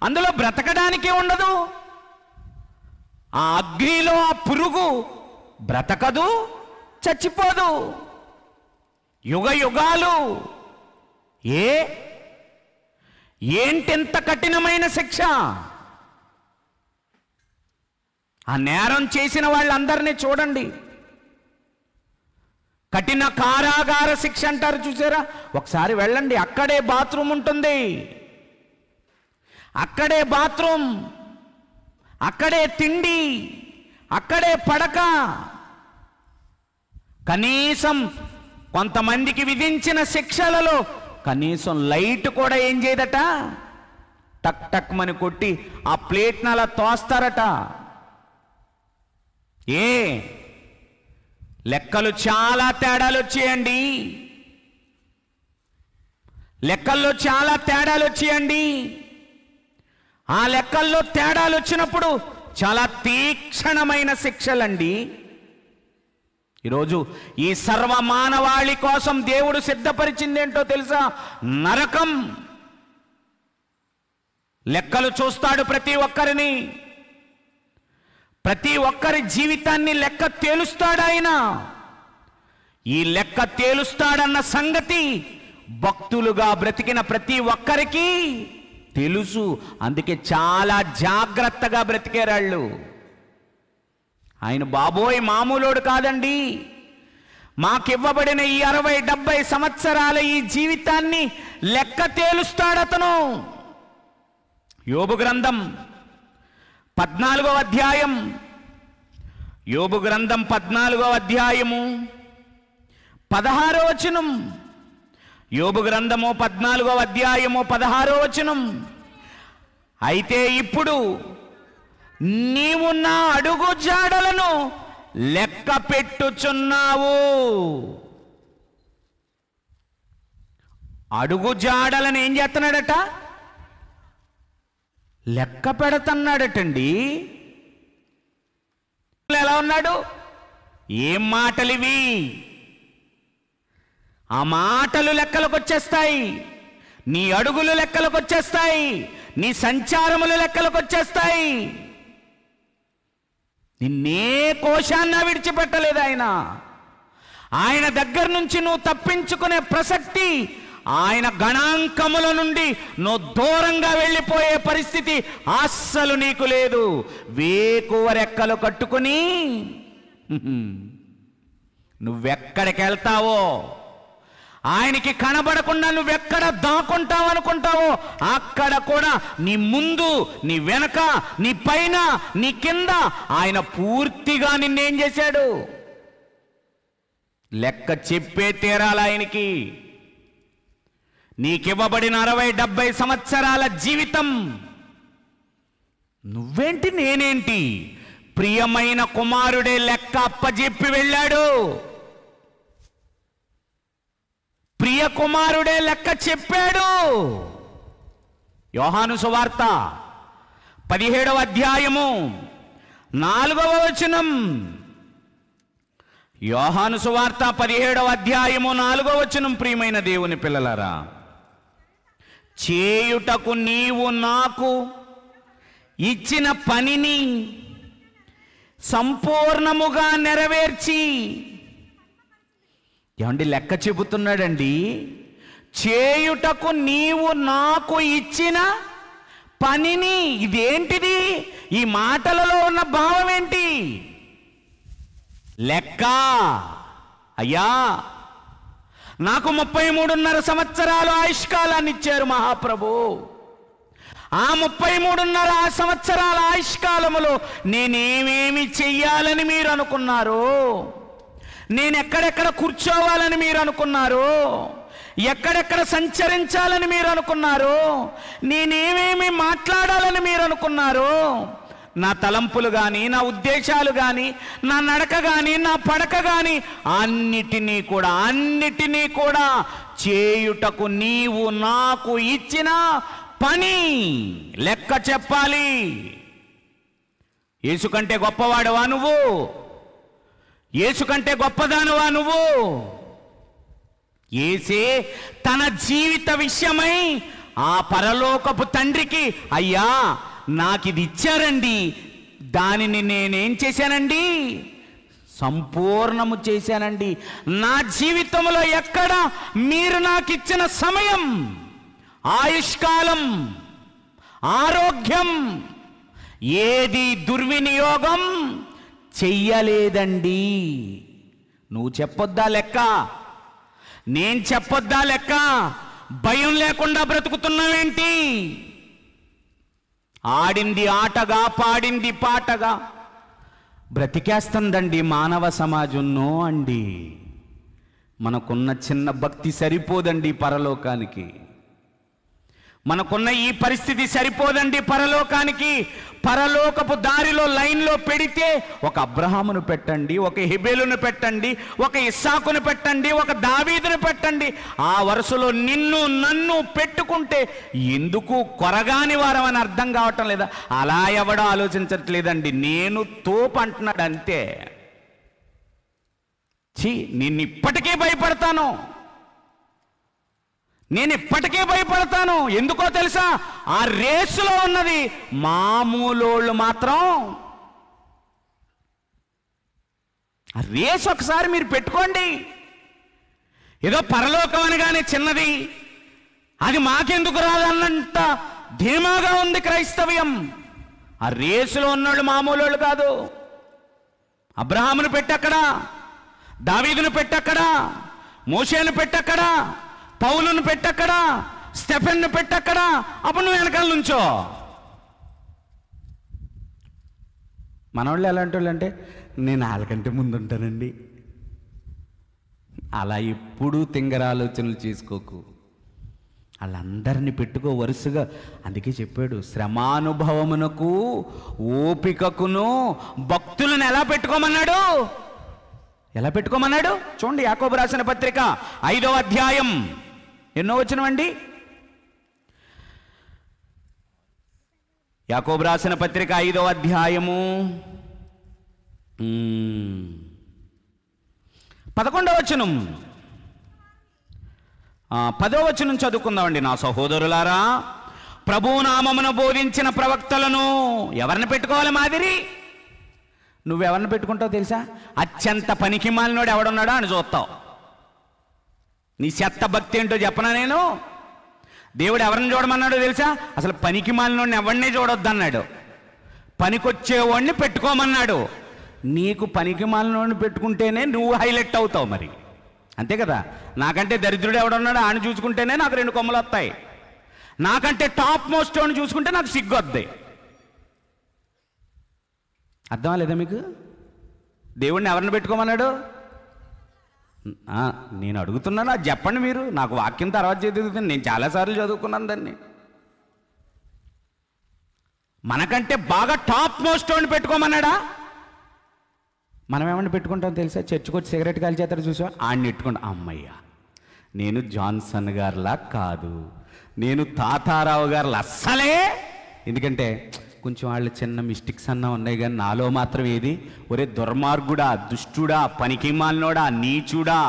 అందులో బ్రతకడానికే ఉండదు. ఆ అగ్నిలో ఆ పురుగు బ్రతకదు, చచ్చిపోదు. యుగ యుగాలు. ఏంటెంత కఠినమైన శిక్ష! ఆ నేరం చేసిన వాళ్ళందరినీ చూడండి. కఠిన కారాగార శిక్ష అంటారు చూసారా? ఒకసారి వెళ్ళండి, అక్కడే బాత్రూమ్ ఉంటుంది, అక్కడే బాత్రూమ్, అక్కడే తిండి, అక్కడే పడక. కనీసం కొంతమందికి విధించిన శిక్షలలో కనీసం లైట్ కూడా ఏం చేయదట, టక్ టక్ మని కొట్టి ఆ ప్లేట్ని అలా తోస్తారట. లెక్కలు చాలా తేడాలు వచ్చేయండి, లెక్కల్లో చాలా తేడాలు వచ్చేయండి. ఆ లెక్కల్లో తేడాలు వచ్చినప్పుడు చాలా తీక్షణమైన శిక్షలండి. ఈరోజు ఈ సర్వ మానవాళి కోసం దేవుడు సిద్ధపరిచిందేంటో తెలుసా? నరకం. లెక్కలు చూస్తాడు ప్రతి ఒక్కరిని, ప్రతి ఒక్కరి జీవితాన్ని లెక్క తేలుస్తాడు ఆయన. ఈ లెక్క తేలుస్తాడన్న సంగతి భక్తులుగా బ్రతికిన ప్రతి ఒక్కరికి తెలుసు. అందుకే చాలా జాగ్రత్తగా బ్రతికేరాళ్ళు. ఆయన బాబోయ్ మామూలోడు కాదండి. మాకివ్వబడిన ఈ 60-70 సంవత్సరాల ఈ జీవితాన్ని లెక్క తేలుస్తాడతను. యోబు గ్రంథం 14వ అధ్యాయం, యోబు గ్రంథం 14వ అధ్యాయము 16వ వచనం. యోబు గ్రంథము 14వ అధ్యాయము 16వ వచనం. అయితే ఇప్పుడు నీవు నా అడుగు జాడలను లెక్క పెట్టుచున్నావు. అడుగు జాడలను ఏం చేస్తున్నాడట? లెక్క పెడుతున్నాడటండి. ఎలా ఉన్నాడు? ఏం మాటలివి? ఆ మాటలు లెక్కలకు వచ్చేస్తాయి, నీ అడుగులు లెక్కలకు వచ్చేస్తాయి, నీ సంచారములు లెక్కలకు వచ్చేస్తాయి. నిన్నే కోశాన్న విడిచిపెట్టలేదు ఆయన. ఆయన దగ్గర నుంచి నువ్వు తప్పించుకునే ప్రసక్తి, ఆయన గణాంకముల నుండి నువ్వు దూరంగా వెళ్ళిపోయే పరిస్థితి అస్సలు నీకు లేదు. వేకువ రెక్కలు కట్టుకుని నువ్వెక్కడికి వెళ్తావో, ఆయనకి కనబడకుండా నువ్వెక్కడ దాక్కుంటావు అనుకుంటావో అక్కడ కూడా నీ ముందు, నీ వెనక, నీ పైన, నీ కింద ఆయన పూర్తిగా నిన్నేం చేశాడు? లెక్క చెప్పే తీరాలి ఆయనకి. నీకివ్వబడిన 60-70 సంవత్సరాల జీవితం నువ్వేంటి నేనేంటి? ప్రియమైన కుమారుడే లెక్క అప్పజెప్పి వెళ్ళాడు. ప్రియ కుమారుడే లెక్క చెప్పాడు. యోహాను సువార్త 17వ అధ్యాయము 4వ వచనం. యోహాను సువార్త 17వ అధ్యాయము 4వ వచనం. ప్రియమైన దేవుని పిల్లలారా, చేయుటకు నీవు నాకు ఇచ్చిన పనిని సంపూర్ణముగా నెరవేర్చి, ఏమండి లెక్క చెబుతున్నాడండి. చేయుటకు నీవు నాకు ఇచ్చిన పనిని. ఇదేంటిది? ఈ మాటలలో ఉన్న భావం ఏంటి? లెక్క. అయ్యా, నాకు 33.5 సంవత్సరాలు ఆయుష్కాలాన్ని ఇచ్చారు మహాప్రభు. ఆ 33.5 సంవత్సరాల ఆయుష్కాలములో నేనేమేమి చెయ్యాలని మీరు అనుకున్నారు? నేను ఎక్కడెక్కడ కూర్చోవాలని మీరు అనుకున్నారు? ఎక్కడెక్కడ సంచరించాలని మీరు అనుకున్నారు? నేనేమేమి మాట్లాడాలని మీరు అనుకున్నారు? నా తలంపులు కానీ, నా ఉద్దేశాలు కానీ, నా నడక కానీ, నా పడక కానీ అన్నిటినీ కూడా చేయుటకు నీవు నాకు ఇచ్చిన పని లెక్క చెప్పాలి. యేసు కంటే గొప్పవాడువా నువ్వు? యేసు కంటే గొప్పదానువా నువ్వు? యేసే తన జీవిత విషయమై ఆ పరలోకపు తండ్రికి, అయ్యా నాకు ఇది ఇచ్చారండి, దానిని నేనేం చేశానండి? సంపూర్ణము చేశానండి. నా జీవితంలో ఎక్కడ మీరు నాకు ఇచ్చిన సమయం, ఆయుష్కాలం, ఆరోగ్యం ఏది దుర్వినియోగం చెయ్యలేదండి. నువ్వు చెప్పొద్దా లెక్క? నేను చెప్పొద్దా లెక్క? భయం లేకుండా బ్రతుకుతున్నావేంటి? ఆడింది ఆటగా, పాడింది పాటగా బ్రతికేస్తుందండి మానవ సమాజంలో అండి. మనకున్న చిన్న భక్తి సరిపోదండి పరలోకానికి. మనకున్న ఈ పరిస్థితి సరిపోదండి పరలోకానికి. పరలోకపు దారిలో లైన్లో పెడితే ఒక అబ్రహామును పెట్టండి, ఒక హెబేలును పెట్టండి, ఒక ఇస్సాకును పెట్టండి, ఒక దావీదును పెట్టండి. ఆ వరుసలో నిన్ను నన్ను పెట్టుకుంటే ఎందుకు కొరగాని వారం అని అర్థం కావటం లేదా? అలా ఎవడో ఆలోచించట్లేదండి. నేను తోపు అంటున్నాడు అంతే. నేను ఇప్పటికే భయపడతాను, నేను ఇప్పటికే భయపడతాను. ఎందుకో తెలుసా? ఆ రేసులో ఉన్నది మామూలోళ్ళు మాత్రం. ఆ రేసు ఒకసారి మీరు పెట్టుకోండి. ఏదో పరలోకం అనగానే చిన్నది, అది మాకెందుకు రాదన్నంత ధీమాగా ఉంది క్రైస్తవ్యం. ఆ రేసులో ఉన్నోళ్ళు మామూలోళ్ళు కాదు. అబ్రహామును పెట్టక్కడ, దావీదును పెట్టక్కడ, మోషేను పెట్టక్కడ, పౌలును పెట్టక్కడ, స్టెఫెన్ను పెట్టక్కడ. అప్పుడు నువ్వు వెనకాల నుంచో. మనవాళ్ళు ఎలాంటి వాళ్ళు అంటే, నేను వాళ్ళకంటే ముందు ఉంటానండి. అలా ఎప్పుడూ తింగర ఆలోచనలు చేసుకోకు. వాళ్ళందరినీ పెట్టుకో వరుసగా. అందుకే చెప్పాడు, శ్రమానుభవమునకు ఓపికకును భక్తులను ఎలా పెట్టుకోమన్నాడు? ఎలా పెట్టుకోమన్నాడు? చూడండి, యాకోబు రాసిన పత్రిక 5వ అధ్యాయం ఎన్నో వచనమండి? యాకోబు రాసిన పత్రిక 5వ అధ్యాయము 11వ వచనం, 10వ వచనం చదువుకుందామండి. నా సహోదరులారా, ప్రభునామమును బోధించిన ప్రవక్తలను ఎవరిని పెట్టుకోవాలి మాదిరి? నువ్వెవరిని పెట్టుకుంటావు తెలుసా? అత్యంత పనికి మాలినోడు ఎవడున్నాడో అని చూస్తావు. నీ చెత్త భక్తి ఏంటో చెప్పనా నేను? దేవుడు ఎవరిని చూడమన్నాడో తెలుసా? అసలు పనికి మాలినోడిని ఎవరిని చూడొద్దు అన్నాడు. పనికొచ్చేవాడిని పెట్టుకోమన్నాడు. నీకు పనికి మాలినోడిని పెట్టుకుంటేనే నువ్వు హైలైట్ అవుతావు మరి, అంతే కదా? నాకంటే దరిద్రుడు ఎవడున్నాడో ఆయన చూసుకుంటేనే నాకు 2 కొమ్మలు వస్తాయి. నాకంటే టాప్ మోస్ట్ వాడిని చూసుకుంటే నాకు సిగ్గు వద్దాయి. అర్థమా లేదా మీకు? దేవుడిని ఎవరిని పెట్టుకోమన్నాడు? నేను అడుగుతున్నాను, అది చెప్పండి మీరు. నాకు వాక్యం తర్వాత చదువుతుంది, నేను చాలాసార్లు చదువుకున్నాను దాన్ని. మనకంటే బాగా టాప్ మోస్ట్ వాడిని పెట్టుకోమన్నాడా? మనం ఏమన్నా పెట్టుకుంటాం తెలుసా? చర్చికి వచ్చి సిగరెట్ కాల్ చేస్తాడు చూసా, ఆడిని పెట్టుకుంటా. అమ్మయ్య, నేను జాన్సన్ గారిలా కాదు, నేను తాతారావు గారిలా అస్సలే. ఎందుకంటే కొంచెం వాళ్ళు చిన్న మిస్టేక్స్ అన్నా ఉన్నాయి, కానీ నాలో మాత్రం ఏది? ఒరే దుర్మార్గుడా, దుష్టుడా, పనికిమాలినోడా, నీచుడా.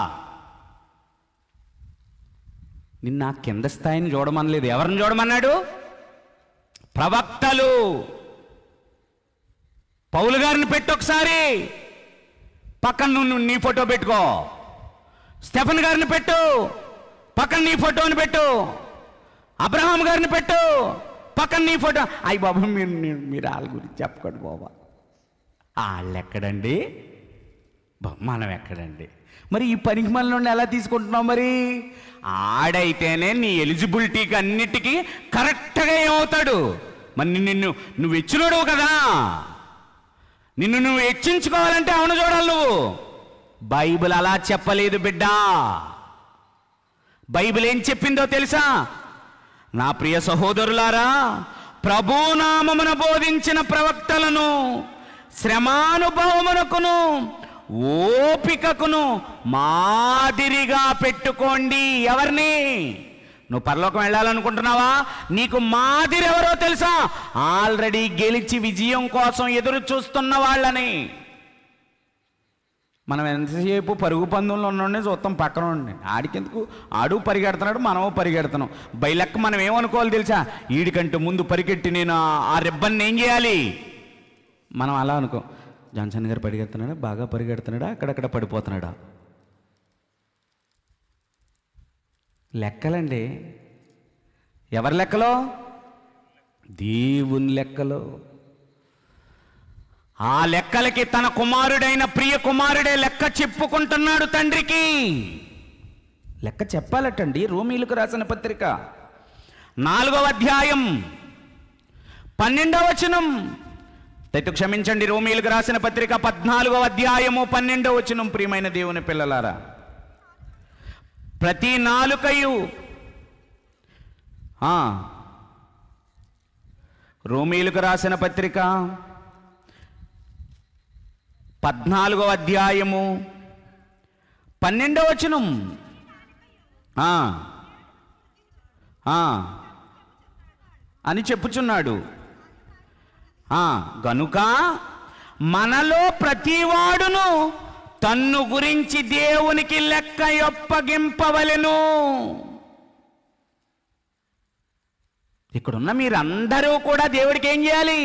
నిన్న కింద స్థాయిని చూడమనలేదు. ఎవరిని చూడమన్నాడు? ప్రవక్తలు. పౌలు గారిని పెట్టు ఒకసారి, పక్కన నువ్వు నీ ఫోటో పెట్టుకో. స్టెఫెన్ గారిని పెట్టు, పక్కన నీ ఫోటోని పెట్టు. అబ్రహాం గారిని పెట్టు, పక్కన నీ ఫోటో. అయ్యి బాబు, మీరు వాళ్ళ గురించి చెప్పకండి బాబా. వాళ్ళు ఎక్కడండి, మనం ఎక్కడండి? మరి ఈ పనికి మనల్ని ఎలా తీసుకుంటున్నావు? మరి ఆడైతేనే నీ ఎలిజిబిలిటీకి అన్నిటికీ కరెక్ట్గా ఏమవుతాడు? మరి నువ్వు ఇచ్చినోడు కదా, నిన్ను నువ్వు హెచ్చించుకోవాలంటే అవును చూడాలి నువ్వు. బైబిల్ అలా చెప్పలేదు బిడ్డా. బైబిల్ ఏం చెప్పిందో తెలుసా? నా ప్రియ సహోదరులారా, ప్రభునామమున బోధించిన ప్రవక్తలను శ్రమానుభవమునకును ఓపికకును మాదిరిగా పెట్టుకోండి. ఎవరిని? నువ్వు పరలోకం వెళ్ళాలనుకుంటున్నావా? నీకు మాదిరి ఎవరో తెలుసా? ఆల్రెడీ గెలిచి విజయం కోసం ఎదురు చూస్తున్న వాళ్ళని. మనం ఎంతసేపు పరుగు పందుల్లో ఉన్నోడిని చూస్తాం, పక్కన ఉండి ఆడికెందుకు, ఆడు పరిగెడుతున్నాడు, మనము పరిగెడుతున్నాం. బయలెక్క మనం ఏమనుకోవాలి తెలుసా? ఈడికంటే ముందు పరిగెట్టి నేను ఆ రిబ్బన్ని ఏం చేయాలి? మనం అలా అనుకో. జాన్సన్ గారు పరిగెడుతున్నాడా? బాగా పరిగెడుతున్నాడా? అక్కడక్కడ పడిపోతున్నాడా? లెక్కలండి. ఎవరి లెక్కలో? దేవుని లెక్కలో. ఆ లెక్కలకి తన కుమారుడైన ప్రియ కుమారుడే లెక్క చెప్పుకుంటున్నాడు తండ్రికి. లెక్క చెప్పాలటండి. రోమీయులకు రాసిన పత్రిక 4వ అధ్యాయం 12వ వచనం. క్షమించండి, రోమీయులకు రాసిన పత్రిక 14వ అధ్యాయము 12వ వచనం. ప్రియమైన దేవుని పిల్లలారా, ప్రతి నాలుకయు రోమీయులకు రాసిన పత్రిక 14వ అధ్యాయము 12వ వచనం. అని చెప్పుచున్నాడు. గనుక మనలో ప్రతివాడును తన్ను గురించి దేవునికి లెక్క అప్పగింపవలెను. ఇక్కడున్న మీరందరూ కూడా దేవుడికి ఏం చేయాలి?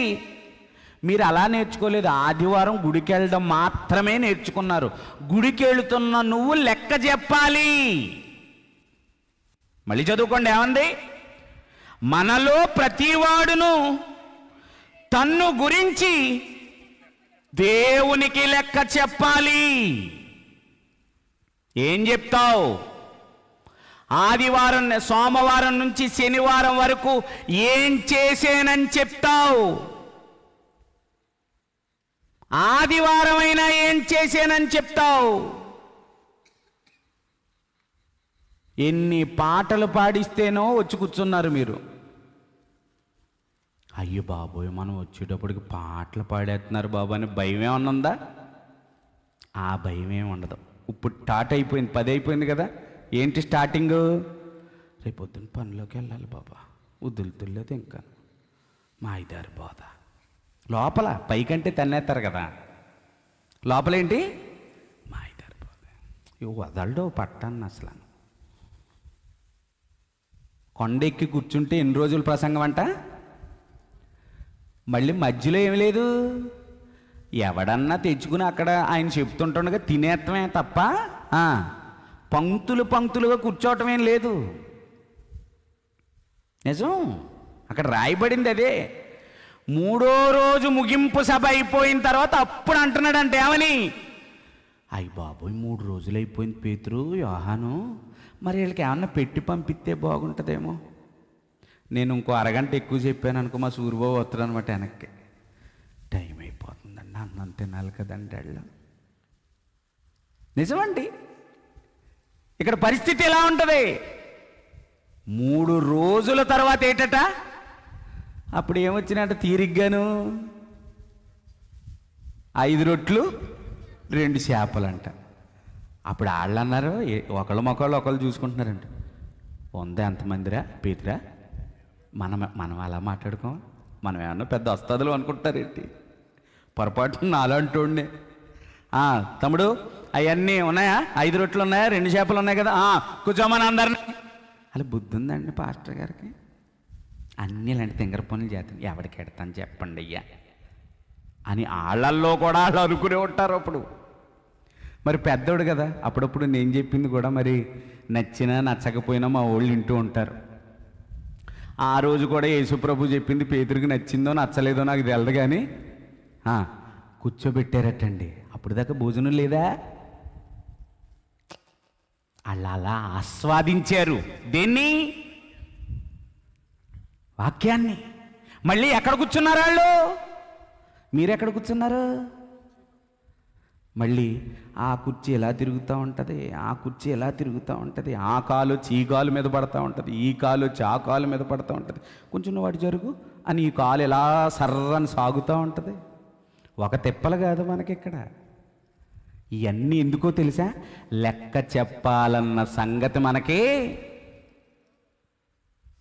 మీరు అలా నేర్చుకోలేదు. ఆదివారం గుడికి వెళ్ళడం మాత్రమే నేర్చుకున్నారు. గుడికి వెళుతున్న నువ్వు లెక్క చెప్పాలి. మళ్ళీ చదువుకోండి, ఏమంది? మనలో ప్రతివాడును తన్ను గురించి దేవునికి లెక్క చెప్పాలి. ఏం చెప్తావు? ఆదివారం, సోమవారం నుంచి శనివారం వరకు ఏం చేసేనని చెప్తావు? ఆదివారం అయినా ఏం చేసేనని చెప్తావు? ఎన్ని పాటలు పాడిస్తేనో వచ్చి కూర్చున్నారు మీరు. అయ్యో బాబోయ్, మనం వచ్చేటప్పటికి పాటలు పాడేస్తున్నారు బాబు అని భయం ఏమన్నా ఉందా? ఆ భయం ఏమి ఉండదు. ఇప్పుడు స్టార్ట్ అయిపోయింది, 10 అయిపోయింది కదా. ఏంటి స్టార్టింగ్? రేపొద్దున పనిలోకి వెళ్ళాలి బాబా, వదులుతులేదు ఇంకా మా 5-6 బోధ. లోపల పైకంటే తన్నేస్తారు కదా, లోపలేంటి? మా 5-6 బోధ. ఇవి వదలడు పట్టాను అసలు. కొండెక్కి కూర్చుంటే ఎన్ని రోజులు ప్రసంగం అంట? మళ్ళీ మధ్యలో ఏమి లేదు. ఎవడన్నా తెచ్చుకుని అక్కడ ఆయన చెప్తుంటుండగా తినేత్తమే తప్ప పంక్తులు పంక్తులుగా కూర్చోవటమేం లేదు. నిజం, అక్కడ రాయబడింది అదే. 3వ రోజు ముగింపు సభ అయిపోయిన తర్వాత అప్పుడు అంటున్నాడంటే ఏమని? అయ్య బాబోయ్, 3 రోజులు అయిపోయింది పేతురు, యోహాను, మరి వీళ్ళకి ఏమన్నా పెట్టి పంపిస్తే బాగుంటుందేమో. నేను ఇంకో అరగంట ఎక్కువ చెప్పాను అనుకో, మా సూర్యబాబు వస్తాడు అనమాట వెనక్కి. టైం అయిపోతుందండి, అన్నం తినాలి కదండి వెళ్ళం. నిజమండి. ఇక్కడ పరిస్థితి ఎలా ఉంటుంది? 3 రోజుల తర్వాత ఏటట? అప్పుడు ఏమొచ్చినట్ట తీరిగ్గాను 5 రొట్లు 2 చేపలంట. అప్పుడు వాళ్ళు అన్నారు, ఒకళ్ళు మొక్కళ్ళు ఒకళ్ళు చూసుకుంటున్నారంట, ఉందా ఎంతమందిరా పేతురా? మనం అలా మాట్లాడుకోం. మనం ఏమన్నా పెద్ద వస్తాదులు అనుకుంటారేంటి? పొరపాటు నాలంటోండి. తమ్ముడు అవన్నీ ఉన్నాయా? 5 రొట్లు ఉన్నాయా? 2 చేపలు ఉన్నాయి కదా, కూర్చోమని అందరినీ. అలా బుద్ధి ఉందండి పాస్టర్ గారికి? అన్నీ ఇలాంటి తింగర పనులు చేస్తాను. ఎవరికి ఎడతాను చెప్పండి అయ్యా అని వాళ్ళల్లో కూడా వాళ్ళు అనుకునే ఉంటారు. అప్పుడు మరి పెద్దోడు కదా, అప్పుడప్పుడు నేను చెప్పింది కూడా మరి నచ్చినా నచ్చకపోయినా మా వాళ్ళు వింటూ ఉంటారు. ఆ రోజు కూడా యేసుప్రభు చెప్పింది పేతురికి నచ్చిందో నచ్చలేదో నాకు తెలియదు, కానీ కూర్చోబెట్టారటండి. అప్పుడు దాకా భోజనం లేదా? అలా ఆస్వాదించారు దేన్ని? వాక్యాన్ని. మళ్ళీ ఎక్కడ కూర్చున్నారు వాళ్ళు? మీరెక్కడ కూర్చున్నారు? మళ్ళీ ఆ కుర్చీ ఎలా తిరుగుతూ ఉంటుంది, ఆ కుర్చీ ఎలా తిరుగుతూ ఉంటుంది, ఆ కాలు వచ్చి ఈ కాలు మీద పడుతూ ఉంటుంది, ఈ కాలు వచ్చి ఆ కాలు మీద పడుతూ ఉంటుంది. కొంచెం వాడు జరుగు అని ఈ కాలు ఎలా సర్రని సాగుతూ ఉంటుంది. ఒక తిప్పలు కాదు మనకి ఇక్కడ. ఇవన్నీ ఎందుకో తెలుసా? లెక్క చెప్పాలన్న సంగతి మనకి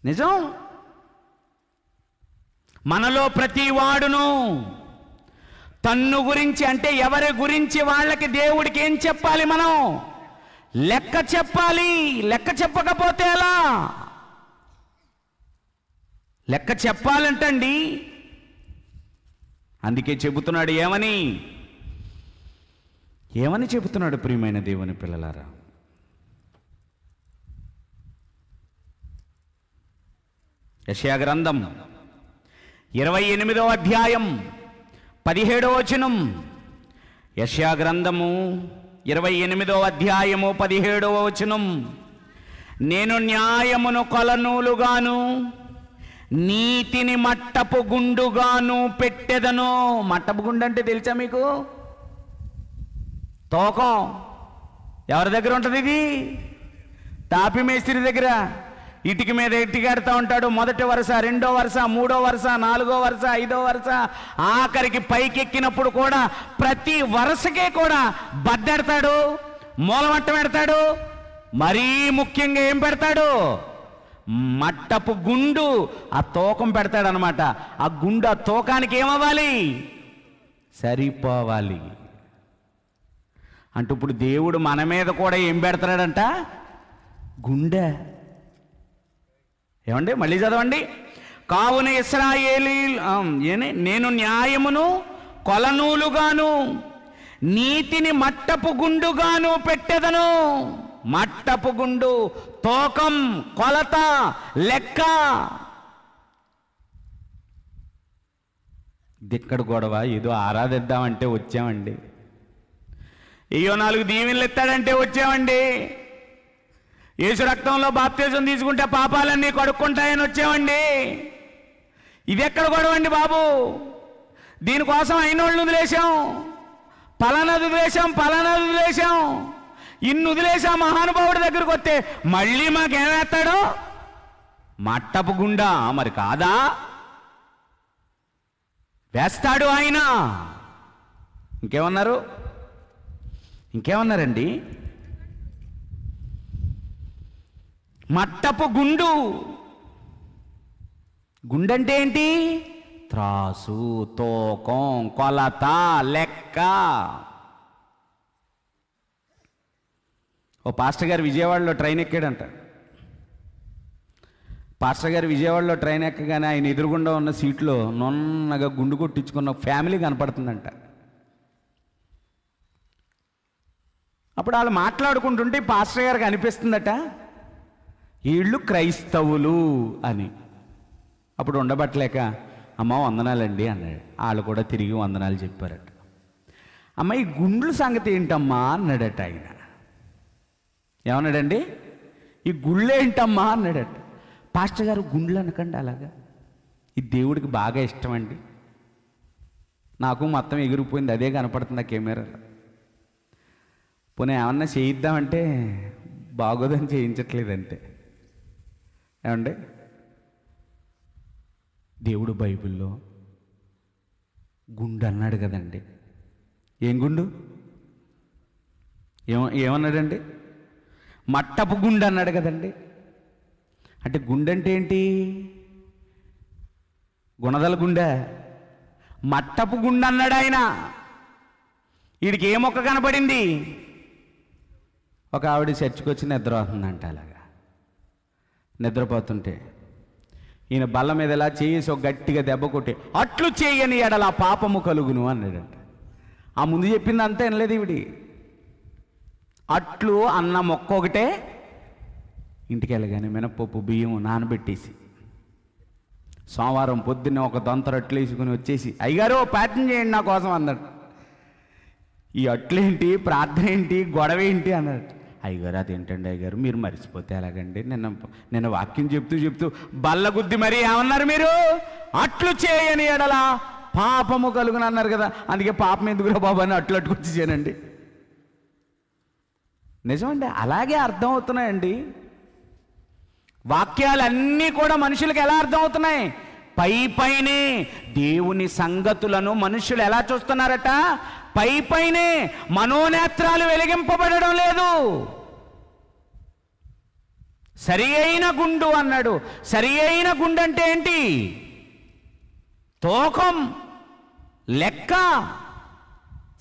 నిజం. మనలో ప్రతి వాడును తన్ను గురించి, అంటే ఎవరి గురించి వాళ్ళకి దేవుడికి ఏం చెప్పాలి? మనం లెక్క చెప్పాలి. లెక్క చెప్పకపోతే ఎలా? లెక్క చెప్పాలంటండి. అందుకే చెబుతున్నాడు. ఏమని చెబుతున్నాడు ప్రియమైన దేవుని పిల్లలారా? యెషయా గ్రంథం 28వ అధ్యాయం 17వ వచనం. యెషయా గ్రంథము 28వ అధ్యాయము 17వ వచనం. నేను న్యాయమును కొలనూలుగాను నీతిని మట్టపు గుండుగాను పెట్టెదను. మట్టపు గుండు అంటే తెలుసా మీకు? తోకం ఎవరి దగ్గర ఉంటుంది? ఇది తాపి మేస్త్రి దగ్గర. ఇటుక మీద ఇటుక కడతా ఉంటాడు. మొదటి వరుస, రెండో వరుస, మూడో వరుస, నాలుగో వరుస, ఐదో వరుస, ఆఖరికి పైకెక్కినప్పుడు కూడా ప్రతి వరుసకే కూడా బద్దెడతాడు, మూలమట్టం పెడతాడు. మరీ ముఖ్యంగా ఏం పెడతాడు? మట్టపు గుండు, ఆ తూకం పెడతాడు అనమాట. ఆ గుండు ఆ తూకానికి ఏమవ్వాలి? సరిపోవాలి. అంటే ఇప్పుడు దేవుడు మన మీద కూడా ఏం పెడతాడంట? గుండె. ఏమండి? మళ్ళీ చదవండి. కావున నేను న్యాయమును కొలనూలుగాను నీతిని మట్టపు గుండుగాను పెట్టెదను. మట్టపు గుండు, తూకం, కొలత, లెక్క. దిక్కడ గొడవ, ఏదో ఆరాధిద్దామంటే వచ్చామండి. అయ్యో 4 దీవెనలు ఎత్తాడంటే వచ్చామండి. యేసు రక్తంలో బాప్తిజం తీసుకుంటే పాపాలన్నీ కడుక్కుంటాయని వచ్చామండి. ఇది ఎక్కడ గొడవండి బాబు? దీనికోసం అయినోళ్ళని వదిలేశాం, పలానది వదిలేశాం, ఇన్ని వదిలేశాం. మహానుభావుడి దగ్గరికి వస్తే మళ్ళీ మాకేమేస్తాడు? మట్టపు గుండా. మరి కాదా? వేస్తాడు ఆయన. ఇంకేమన్నారండి? మట్టపు గుండు. గుండంటే ఏంటి? త్రాసు, తూకం, కొలత, లెక్క. ఓ పాస్టర్ గారు విజయవాడలో ట్రైన్ ఎక్కాడంట. పాస్టర్ గారు విజయవాడలో ట్రైన్ ఎక్కగానే ఆయన ఎదురుగుండా ఉన్న సీట్లో నున్నగా గుండు కొట్టించుకున్న ఫ్యామిలీ కనపడుతుందంట. అప్పుడు వాళ్ళు మాట్లాడుకుంటుంటే పాస్టర్ గారికి అనిపిస్తుందట, వీళ్ళు క్రైస్తవులు అని. అప్పుడు ఉండబట్టలేక, అమ్మ వందనాలండి అన్నాడు. వాళ్ళు కూడా తిరిగి వందనాలు చెప్పారట. అమ్మ ఈ గుండ్ల సంగతి ఏంటమ్మా అన్నాడట ఆయన. ఏమన్నాడండి? ఈ గుళ్ళు ఏంటమ్మా అన్నాడట. పాస్టర్ గారు గుండ్లు అనకండి అలాగా, ఈ దేవుడికి బాగా ఇష్టం అండి. నాకు మొత్తం ఎగిరిపోయింది, అదే కనపడుతుంది ఆ కెమెరాలో. పోనీ ఏమన్నా చేయిద్దామంటే బాగోదని చేయించట్లేదంతే. ఏమండి? దేవుడు బైబిల్లో గుండు అన్నాడు కదండి. ఏం గుండు? ఏమన్నాడండి? మట్టపు గుండు అన్నాడు కదండి. అంటే గుండంటే ఏంటి? గుణదల గుండె. మట్టపు గుండు అన్నాడు ఆయన. వీడికి ఏ మొక్క కనపడింది? ఒక ఆవిడ చర్చికి వచ్చి నిద్ర అవుతుందంట. అలాగా నిద్రపోతుంటే ఈయన బల్ల మీద ఎలా చేసి ఒక గట్టిగా దెబ్బ కొట్టి, అట్లు చేయని ఎడల పాపము కలుగును అన్నాడంట. ఆ ముందు చెప్పింది అంతా వినలేదు ఈవిడి. అట్లు అన్న మొక్క ఒకటే ఇంటికి వెళ్ళగానే మినపప్పు బియ్యం నానబెట్టేసి సోమవారం పొద్దున్నే ఒక దొంతర అట్లు వేసుకుని వచ్చేసి, అయ్యగారు ప్రార్థన చేయండి నా కోసం అన్నాడు. ఈ అట్లేంటి, ప్రార్థన ఏంటి, గొడవ ఏంటి అన్నాడు. అయ్యగారు అదేంటండి అయ్యగారు మీరు మర్చిపోతే ఎలాగండి, నిన్న వాక్యం చెప్తూ బల్లగుద్ది మరి ఏమన్నారు మీరు? అట్లు చేయని ఎడల పాపము కలుగును అన్నారు కదా. అందుకే పాపం ఎందుకురా బాబు అని అట్లు అట్టుకొచ్చి చేయనండి. నిజమండి, అలాగే అర్థం అవుతున్నాయండి. వాక్యాలన్నీ కూడా మనుషులకు ఎలా అర్థం అవుతున్నాయి? పైనే దేవుని సంగతులను మనుషులు ఎలా చూస్తున్నారట? పై పైనే మనోనేత్రాలు వెలిగింపబడడం లేదు. సరి అయిన గుండు అన్నాడు. సరి అయిన గుండు అంటే ఏంటి? తూకం, లెక్క.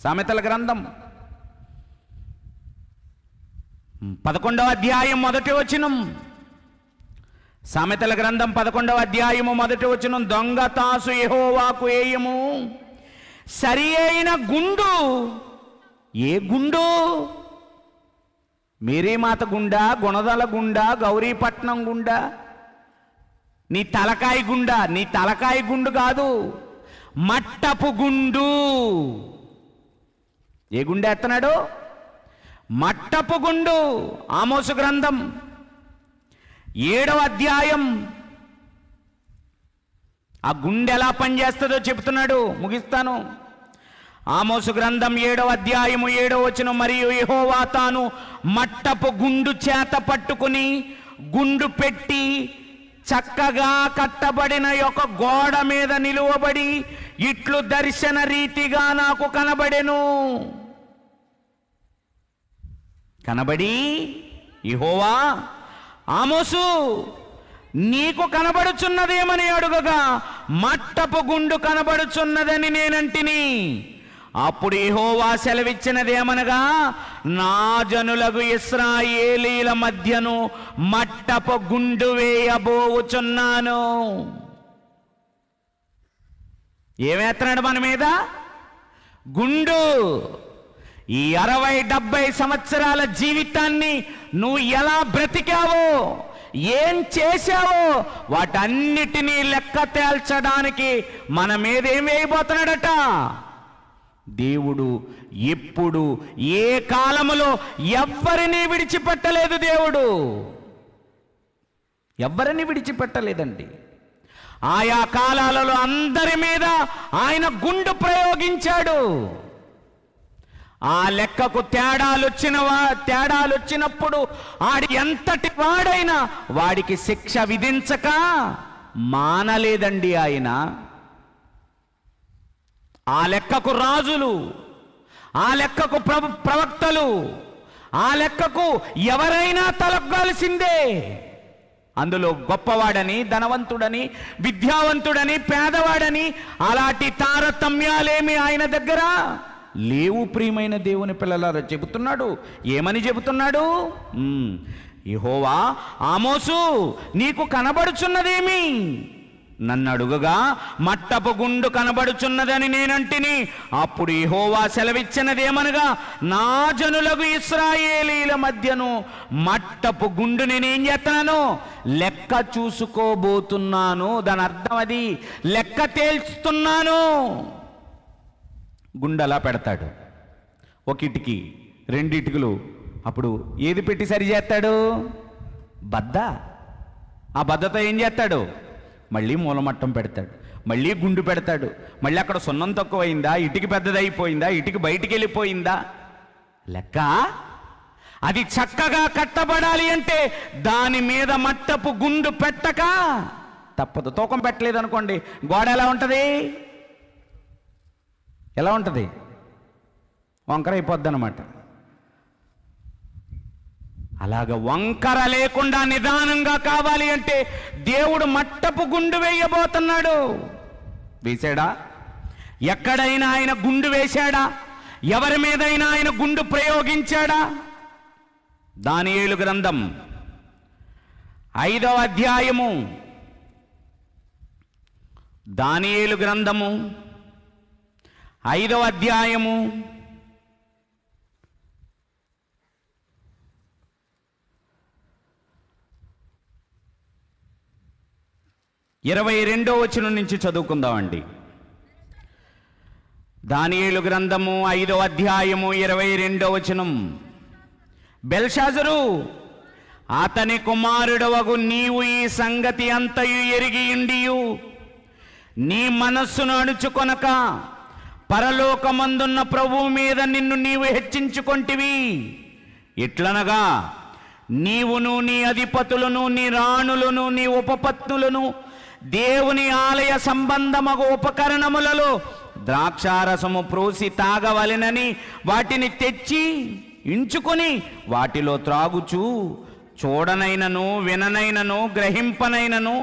సామెతల గ్రంథం 11వ అధ్యాయం 1వ వచనం. సామెతల గ్రంథం 11వ అధ్యాయము 1వ వచనం. దొంగ తాసు యెహోవాకు ఏయము, సరి అయిన గుండు. ఏ గుండు? మేరీమాత గుండా, గుణదల గుండా, గౌరీపట్నం గుండా, నీ తలకాయ గుండా? నీ తలకాయ గుండు కాదు, మట్టపు గుండు. ఏ గుండె ఎత్తనాడు? మట్టపు గుండు. ఆమోసు గ్రంథం 7వ అధ్యాయం. ఆ గుండె ఎలా పనిచేస్తుందో చెప్తున్నాడు. ముగిస్తాను. ఆమోసు గ్రంథం 7వ అధ్యాయము 7వ వచనం. మరియు యెహోవా తాను మట్టపు గుండు చేత పట్టుకుని గుండు పెట్టి చక్కగా కట్టబడిన ఒక గోడ మీద నిలువబడి ఇట్లు దర్శన రీతిగా నాకు కనబడెను. కనబడి, యెహోవా, ఆమోసు, నీకు కనబడుచున్నదేమని అడుగగా, మట్టపు గుండు కనబడుచున్నదని నేనంటిని. అప్పుడు యెహోవా సెలవిచ్చినదేమనగా, నా జనులకు ఇశ్రాయేలీల మధ్యను మట్టపు గుండు వేయబోచున్నాను. ఏమేస్తున్నాడు మన మీద? గుండు. ఈ 60-70 సంవత్సరాల జీవితాన్ని నువ్వు ఎలా బ్రతికావో, ఏం చేశావో వాటన్నిటినీ లెక్క తేల్చడానికి మన మీద ఏం వేయబోతున్నాడట? దేవుడు ఎప్పుడు ఏ కాలములో ఎవ్వరిని విడిచిపెట్టలేదు. దేవుడు ఎవ్వరిని విడిచిపెట్టలేదండి. ఆయా కాలాలలో అందరి మీద ఆయన గుండు ప్రయోగించాడు. ఆ లెక్కకు తేడాలు వచ్చినప్పుడు ఆడి ఎంతటి వాడైనా వాడికి శిక్ష విధించక మానలేదండి ఆయన. ఆ లెక్కకు రాజులు, ఆ లెక్కకు ప్రవక్తలు, ఆ లెక్కకు ఎవరైనా తలొగ్గాల్సిందే. అందులో గొప్పవాడని, ధనవంతుడని, విద్యావంతుడని, పేదవాడని అలాంటి తారతమ్యాలేమి ఆయన దగ్గర లేవు. ప్రియమైన దేవుని పిల్లలారా చెబుతున్నాడు. ఏమని చెబుతున్నాడు? యెహోవా, ఆమోసు, నీకు కనబడుచున్నదేమి? నన్ను అడుగగా, మట్టపు గుండు కనబడుచున్నదని నేనంటిని. అప్పుడు యెహోవా సెలవిచ్చినదేమనగా, నా జనులకు ఇశ్రాయేలీల మధ్యను మట్టపు గుండు నేనేం చేస్తున్నాను? లెక్క చూసుకోబోతున్నాను. దాని అర్థం అది, లెక్క తేల్చుతున్నాను. గుండు అలా పెడతాడు. ఒక ఇటుకి, 2 ఇటుకలు. అప్పుడు ఏది పెట్టి సరి చేస్తాడు? బద్ద. ఆ బద్దతో ఏం చేస్తాడు? మళ్ళీ మూలమట్టం పెడతాడు, మళ్ళీ గుండు పెడతాడు. మళ్ళీ అక్కడ సున్నం తక్కువైందా, ఇటుక పెద్దదైపోయిందా, ఇటుక బయటికి వెళ్ళిపోయిందా? లెక్క. అది చక్కగా కట్టబడాలి అంటే దాని మీద మట్టపు గుండు పెట్టక తప్పదు. తూకం పెట్టలేదు అనుకోండి, గోడ ఎలా ఉంటుంది? ఎలా ఉంటుంది? వంకర అయిపోద్ది అన్నమాట. అలాగ వంకర లేకుండా నిదానంగా కావాలి అంటే దేవుడు మట్టపు గుండు వేయబోతున్నాడు. వేశాడా? ఎక్కడైనా ఆయన గుండు వేశాడా? ఎవరి మీదైనా ఆయన గుండు ప్రయోగించాడా? దానియేలు గ్రంథం 5వ అధ్యాయము, దానియేలు గ్రంథము 5వ అధ్యాయము 22వ వచనం నుంచి చదువుకుందామండి. దానియేలు గ్రంథము 5వ అధ్యాయము 22వ వచనం. బెల్షాజరు, అతని కుమారుడవగు నీవు ఈ సంగతి అంతయు ఎరిగి ఉండియు నీ మనస్సును అణుచుకొనక పరలోకమందున్న ప్రభువు మీద నిన్ను నీవు హెచ్చించుకొంటివి. ఎట్లనగా, నీవును నీ అధిపతులను, నీ రాణులను, నీ ఉపపత్నులను దేవుని ఆలయ సంబంధమగు ఉపకరణములలో ద్రాక్షారసము ప్రోసి తాగవలెనని వాటిని తెచ్చి ఇంచుకొని వాటిలో త్రాగుచూ చూడనైనను విననైనను గ్రహింపనైనను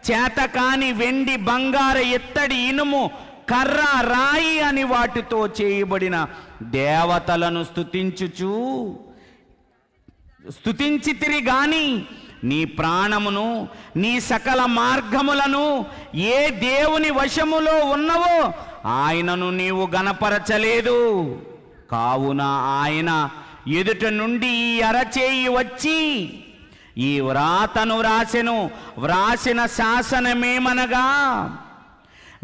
చేతకాని వెండి బంగార ఎత్తడి ఇనుము కర్ర రాయి అని వాటితో చేయబడిన దేవతలను స్తుతించితిరి గాని నీ ప్రాణమును నీ సకల మార్గములను ఏ దేవుని వశములో ఉన్నవో ఆయనను నీవు గణపరచలేదు. కావున ఆయన ఎదుట నుండి ఈ అరచేయి వచ్చి ఈ వ్రాతను వ్రాసిన శాసనమేమనగా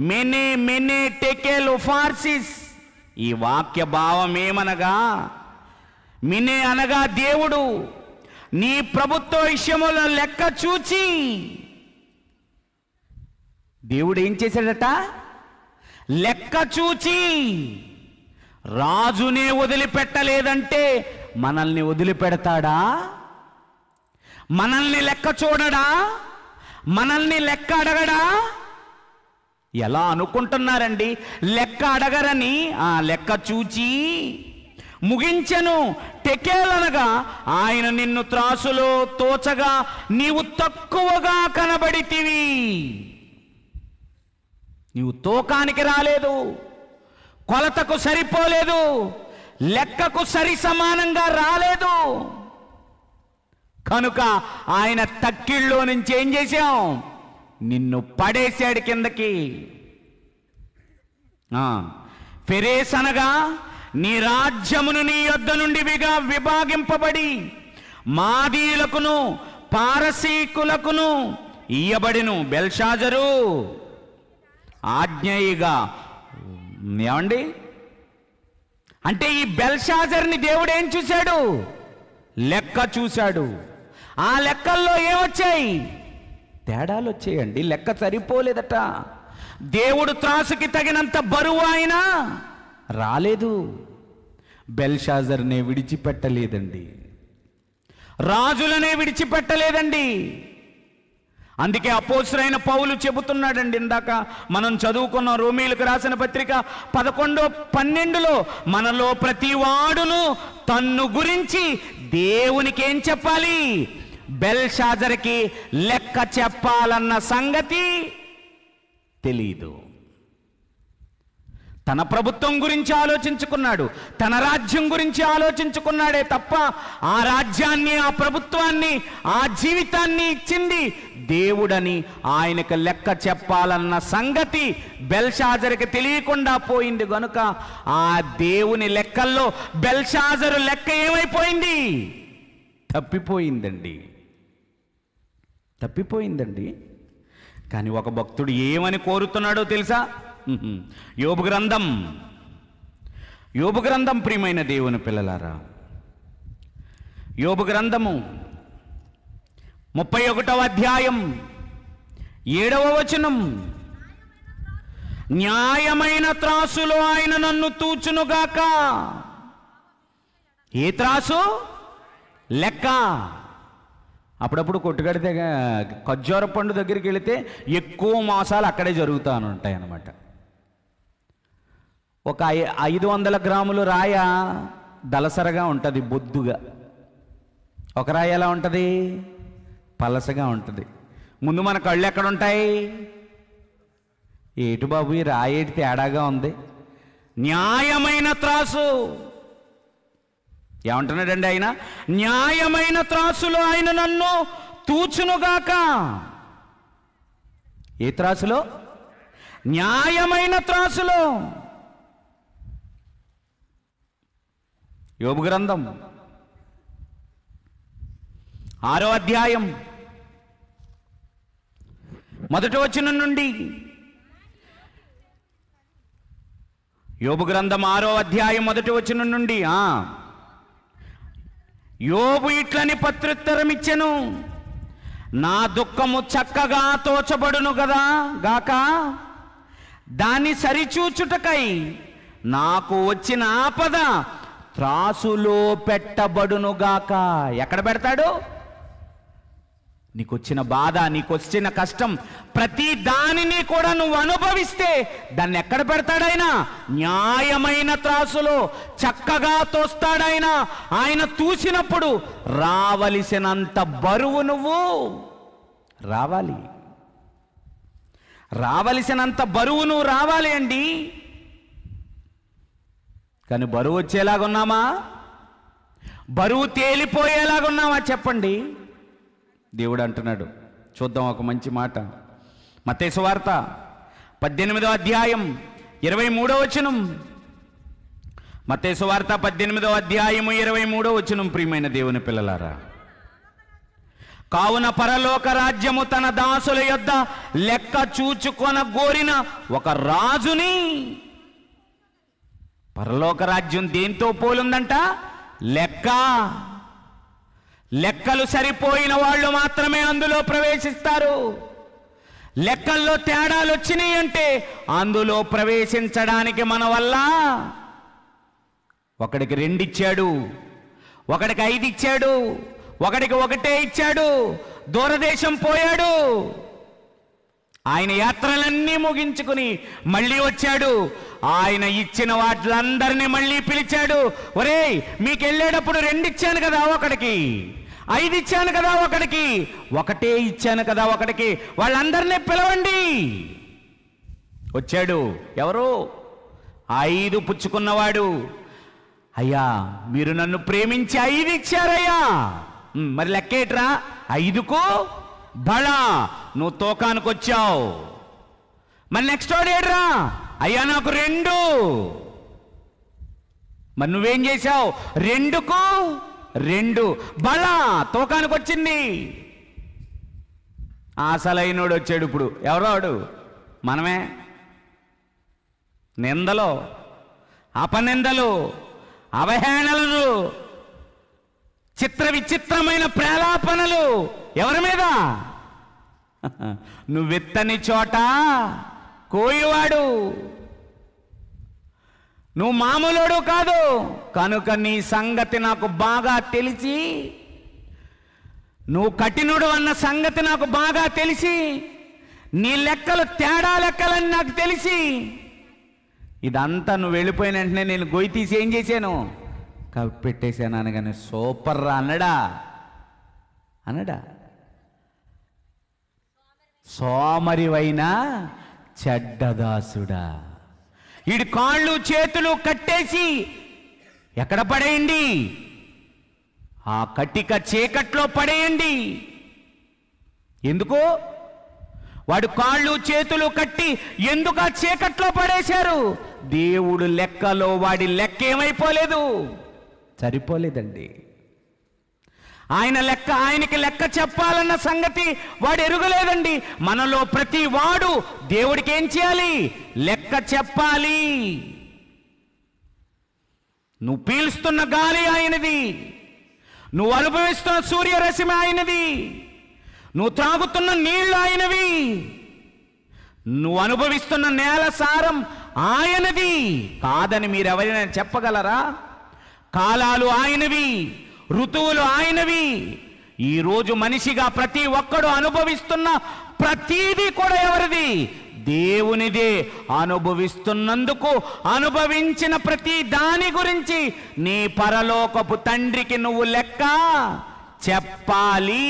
మెనే మెనే టెకెల్ ఉఫార్సిస్. ఈ వాక్య భావమేమనగా, మినే అనగా దేవుడు నీ ప్రభుత్వ విషయముల లెక్క చూచి, దేవుడు ఏం చేశాడట? లెక్క చూచి. రాజునే వదిలిపెట్టలేదంటే మనల్ని వదిలిపెడతాడా? మనల్ని లెక్క చూడడా? మనల్ని లెక్క అడగడా? ఎలా అనుకుంటున్నారండి? లెక్క అడగరని. ఆ లెక్క చూచి ముగించెను. టెకేలనగా ఆయన నిన్ను త్రాసులో తోచగా నీవు తక్కువగా కనబడితివి. నీవు తూకానికి రాలేదు, కొలతకు సరిపోలేదు, లెక్కకు సరి సమానంగా రాలేదు. కనుక ఆయన తక్కిళ్ళలో నుంచి ఏం చేశాం? నిన్ను పడేశాడు కిందకి. ఫెరేస్ అనగా నీ రాజ్యమును నీ యొద్ద నుండి విభాగింపబడి మాదీయులకును పారసీకులకును ఇయ్యబడిను. బెల్షాజరు ఆజ్ఞయిగా. ఏమండి అంటే ఈ బెల్షాజర్ని దేవుడు ఏం చూశాడు? లెక్క చూశాడు. ఆ లెక్కల్లో ఏమొచ్చాయి? తేడాలు వచ్చాయండి. లెక్క సరిపోలేదట. దేవుడు త్రాసుకి తగినంత బరువు ఆయన రాలేదు. బెల్షాజర్నే విడిచిపెట్టలేదండి, రాజులనే విడిచిపెట్టలేదండి. అందుకే అపోస్తలుడైన పౌలు చెబుతున్నాడండి, ఇందాక మనం చదువుకున్న రోమీయులకు రాసిన పత్రిక 11:12లో మనలో ప్రతి వాడును తన్ను గురించి దేవునికి ఏం చెప్పాలి? బెల్షాజర్కి లెక్క చెప్పాలన్న సంగతి తెలీదు. తన ప్రభుత్వం గురించి ఆలోచించుకున్నాడు, తన రాజ్యం గురించి ఆలోచించుకున్నాడే తప్ప ఆ రాజ్యాన్ని, ఆ ప్రభుత్వాన్ని, ఆ జీవితాన్ని ఇచ్చింది దేవుడని ఆయనకు లెక్క చెప్పాలన్న సంగతి బెల్షాజర్కి తెలియకుండా పోయింది. గనుక ఆ దేవుని లెక్కల్లో బెల్షాజరు లెక్క ఏమైపోయింది? తప్పిపోయిందండి. కానీ ఒక భక్తుడు ఏమని కోరుతున్నాడో తెలుసా? యోబు గ్రంథం ప్రియమైన దేవుని పిల్లలారా, యోబు గ్రంథము 31వ అధ్యాయం 7వ వచనం. న్యాయమైన త్రాసులో ఆయన నన్ను తూచునుగాక. ఏ త్రాసు? లెక్క. అప్పుడప్పుడు కొట్టుకడితే ఖర్జూర పండు దగ్గరికి వెళితే ఎక్కువ మోసాలు అక్కడే జరుగుతూ ఉంటాయి అన్నమాట. ఒక 500 గ్రాములు రాయ దలసరగా ఉంటుంది, బొద్దుగా. ఒక రాయి ఎలా ఉంటుంది? పలసగా ఉంటుంది. ముందు మన కళ్ళు ఎక్కడుంటాయి? ఏటు బాబు ఈ రాయేటి తేడాగా ఉంది. న్యాయమైన త్రాసు. ఏమంటున్నాడండి ఆయన? న్యాయమైన త్రాసులో ఆయన నన్ను తూచునుగాక. ఏ త్రాసులో? న్యాయమైన త్రాసులో. యోబు గ్రంథం 6వ అధ్యాయం 1వ వచనం నుండి. యోబు గ్రంథం 6వ అధ్యాయం 1వ వచనం నుండి. యోబు ఇట్లని ప్రత్యుత్తరం ఇచ్చెను, నా దుఃఖము చక్కగా తోచబడును కదా గాక, దాన్ని సరిచూచుటకై నాకు వచ్చిన ఆపద త్రాసులో పెట్టబడును గాక. ఎక్కడ పెడతాడు? నీకు వచ్చిన బాధ, నీకు వచ్చిన కష్టం, ప్రతి దానిని కూడా నువ్వు అనుభవిస్తే దాన్ని ఎక్కడ పెడతాడాయన? న్యాయమైన త్రాసులో చక్కగా తోస్తాడాయన. ఆయన తూసినప్పుడు రావలసినంత బరువు నువ్వు రావాలి, రావలసినంత బరువు నువ్వు రావాలి అండి. కానీ బరువు వచ్చేలాగున్నామా? బరువు తేలిపోయేలాగున్నామా చెప్పండి? దేవుడు అంటున్నాడు, చూద్దాం ఒక మంచి మాట. మత్తయి సువార్త 18వ అధ్యాయం 23వ వచనం. మత్తయి సువార్త 18వ అధ్యాయం 23వ వచనం. ప్రియమైన దేవుని పిల్లలారా, కావున పరలోక రాజ్యము తన దాసుల యొద్ద లెక్క చూచుకొన గోరిన ఒక రాజుని. పరలోక రాజ్యం దేంతో పోలుందంట? లెక్క. లెక్కలు సరిపోయిన వాళ్ళు మాత్రమే అందులో ప్రవేశిస్తారు. లెక్కల్లో తేడాలు వచ్చినాయి అంటే అందులో ప్రవేశించడానికి మన వల్ల. ఒకడికి 2 ఇచ్చాడు, ఒకడికి 5 ఇచ్చాడు, ఒకడికి 1 ఇచ్చాడు, దూరదేశం పోయాడు. ఆయన యాత్రలన్నీ ముగించుకుని మళ్ళీ వచ్చాడు. ఆయన ఇచ్చిన వాటిలందరినీ మళ్ళీ పిలిచాడు. ఒరేయ్, మీకు వెళ్ళేటప్పుడు 2 ఇచ్చాను కదా ఒకడికి, 5 ఇచ్చాను కదా ఒకడికి, 1 ఇచ్చాను కదా ఒకడికి, వాళ్ళందరినీ పిలవండి. వచ్చాడు. ఎవరు? 5 పుచ్చుకున్నవాడు. అయ్యా, మీరు నన్ను ప్రేమించి 5 ఇచ్చారయ్యా, మరి లెక్కేట్రా? 5కు బళా, నువ్వు తోకానికి వచ్చావు. మరి నెక్స్ట్ వాడేడ్రా? అయ్యా, నాకు 2. మరి నువ్వేం చేశావు? 2కు 2 బళా, తోకానికి వచ్చింది. అసలైనోడు వచ్చాడు. ఇప్పుడు ఎవరాడు? మనమే. నిందలు, అపనిందలు, అవహేళనలు, చిత్ర విచిత్రమైన ప్రేలాపనలు ఎవరి మీద? నువ్వెత్తని చోట కోయివాడు, నువ్వు మామూలుడు కాదు. కనుక నీ సంగతి నాకు బాగా తెలిసి, నువ్వు కఠినుడు అన్న సంగతి నాకు బాగా తెలిసి, నీ లెక్కలు తేడా లెక్కలని నాకు తెలిసి, ఇదంతా నువ్వు వెళ్ళిపోయిన వెంటనే నేను గొయ్యి తీసి ఏం చేశాను? పెట్టేశాను అనగానే సూపర్ రా అన్నడా? అనడా? సోమరివైనా చెడ్డదాసుడా, ఈడి కాళ్ళు చేతులు కట్టేసి ఎక్కడ పడేయండి? ఆ కటిక చీకట్లో పడేయండి. ఎందుకు? వాడు కాళ్ళు చేతులు కట్టి ఎందుకు ఆ చీకట్లో పడేశారు? దేవుడు లెక్కలో వాడి లెక్క ఏమైపోలేదు, సరిపోలేదండి. ఆయనకి లెక్క చెప్పాలన్న సంగతి వాడు ఎరుగలేదండి. మనలో ప్రతి వాడు దేవుడికి ఏం చేయాలి? లెక్క చెప్పాలి. నువ్వు పీల్స్తున్న గాలి ఆయనది, నువ్వు అనుభవిస్తున్న సూర్యరశ్మి ఆయనది, నువ్వు త్రాగుతున్న నీళ్లు ఆయనవి, నువ్వు అనుభవిస్తున్న నేల సారం ఆయనది కాదని మీరు ఎవరైనా చెప్పగలరా? కాలాలు ఆయనవి, ఋతువులు ఆయనవి. ఈరోజు మనిషిగా ప్రతి ఒక్కడు అనుభవిస్తున్న ప్రతీది కూడా ఎవరిది? దేవునిదే. అనుభవిస్తున్నందుకు అనుభవించిన ప్రతి దాని గురించి నీ పరలోకపు తండ్రికి నువ్వు లెక్క చెప్పాలి.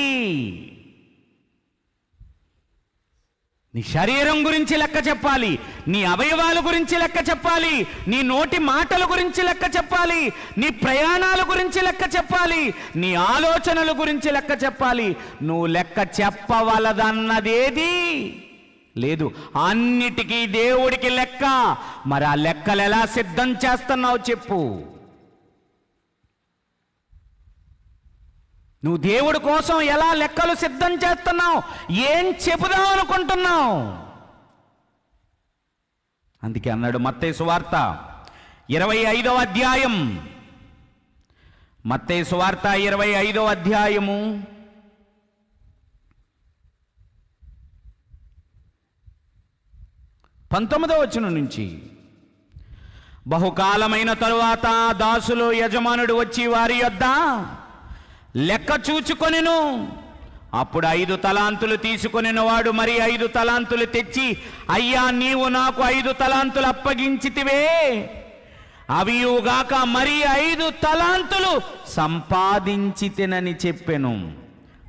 నీ శరీరం గురించి లెక్క చెప్పాలి, నీ అవయవాల గురించి లెక్క చెప్పాలి, నీ నోటి మాటల గురించి లెక్క చెప్పాలి, నీ ప్రయాణాల గురించి లెక్క చెప్పాలి, నీ ఆలోచనల గురించి లెక్క చెప్పాలి. నువ్వు లెక్క చెప్పవలదన్నదేది లేదు. అన్నిటికీ దేవుడికి లెక్క. మరి ఆ లెక్కలు ఎలా సిద్ధం చేస్తున్నావు చెప్పు? నువ్వు దేవుడి కోసం ఎలా లెక్కలు సిద్ధం చేస్తున్నావు? ఏం చెబుదాం అనుకుంటున్నావు? అందుకే అన్నాడు మత్తయి సువార్త 25వ అధ్యాయం, మత్తయి సువార్త 25వ అధ్యాయము 19వ వచనం నుంచి, బహుకాలమైన తరువాత దాసులు యజమానుడు వచ్చి వారి యొద్ద లెక్క చూచుకొనెను. అప్పుడు 5 తలాంతులు తీసుకొనిన వాడు మరి 5 తలాంతులు తెచ్చి, అయ్యా, నీవు నాకు 5 తలాంతులు అప్పగించితివే, అవియుగాక మరి 5 తలాంతులు సంపాదించితినని చెప్పెను.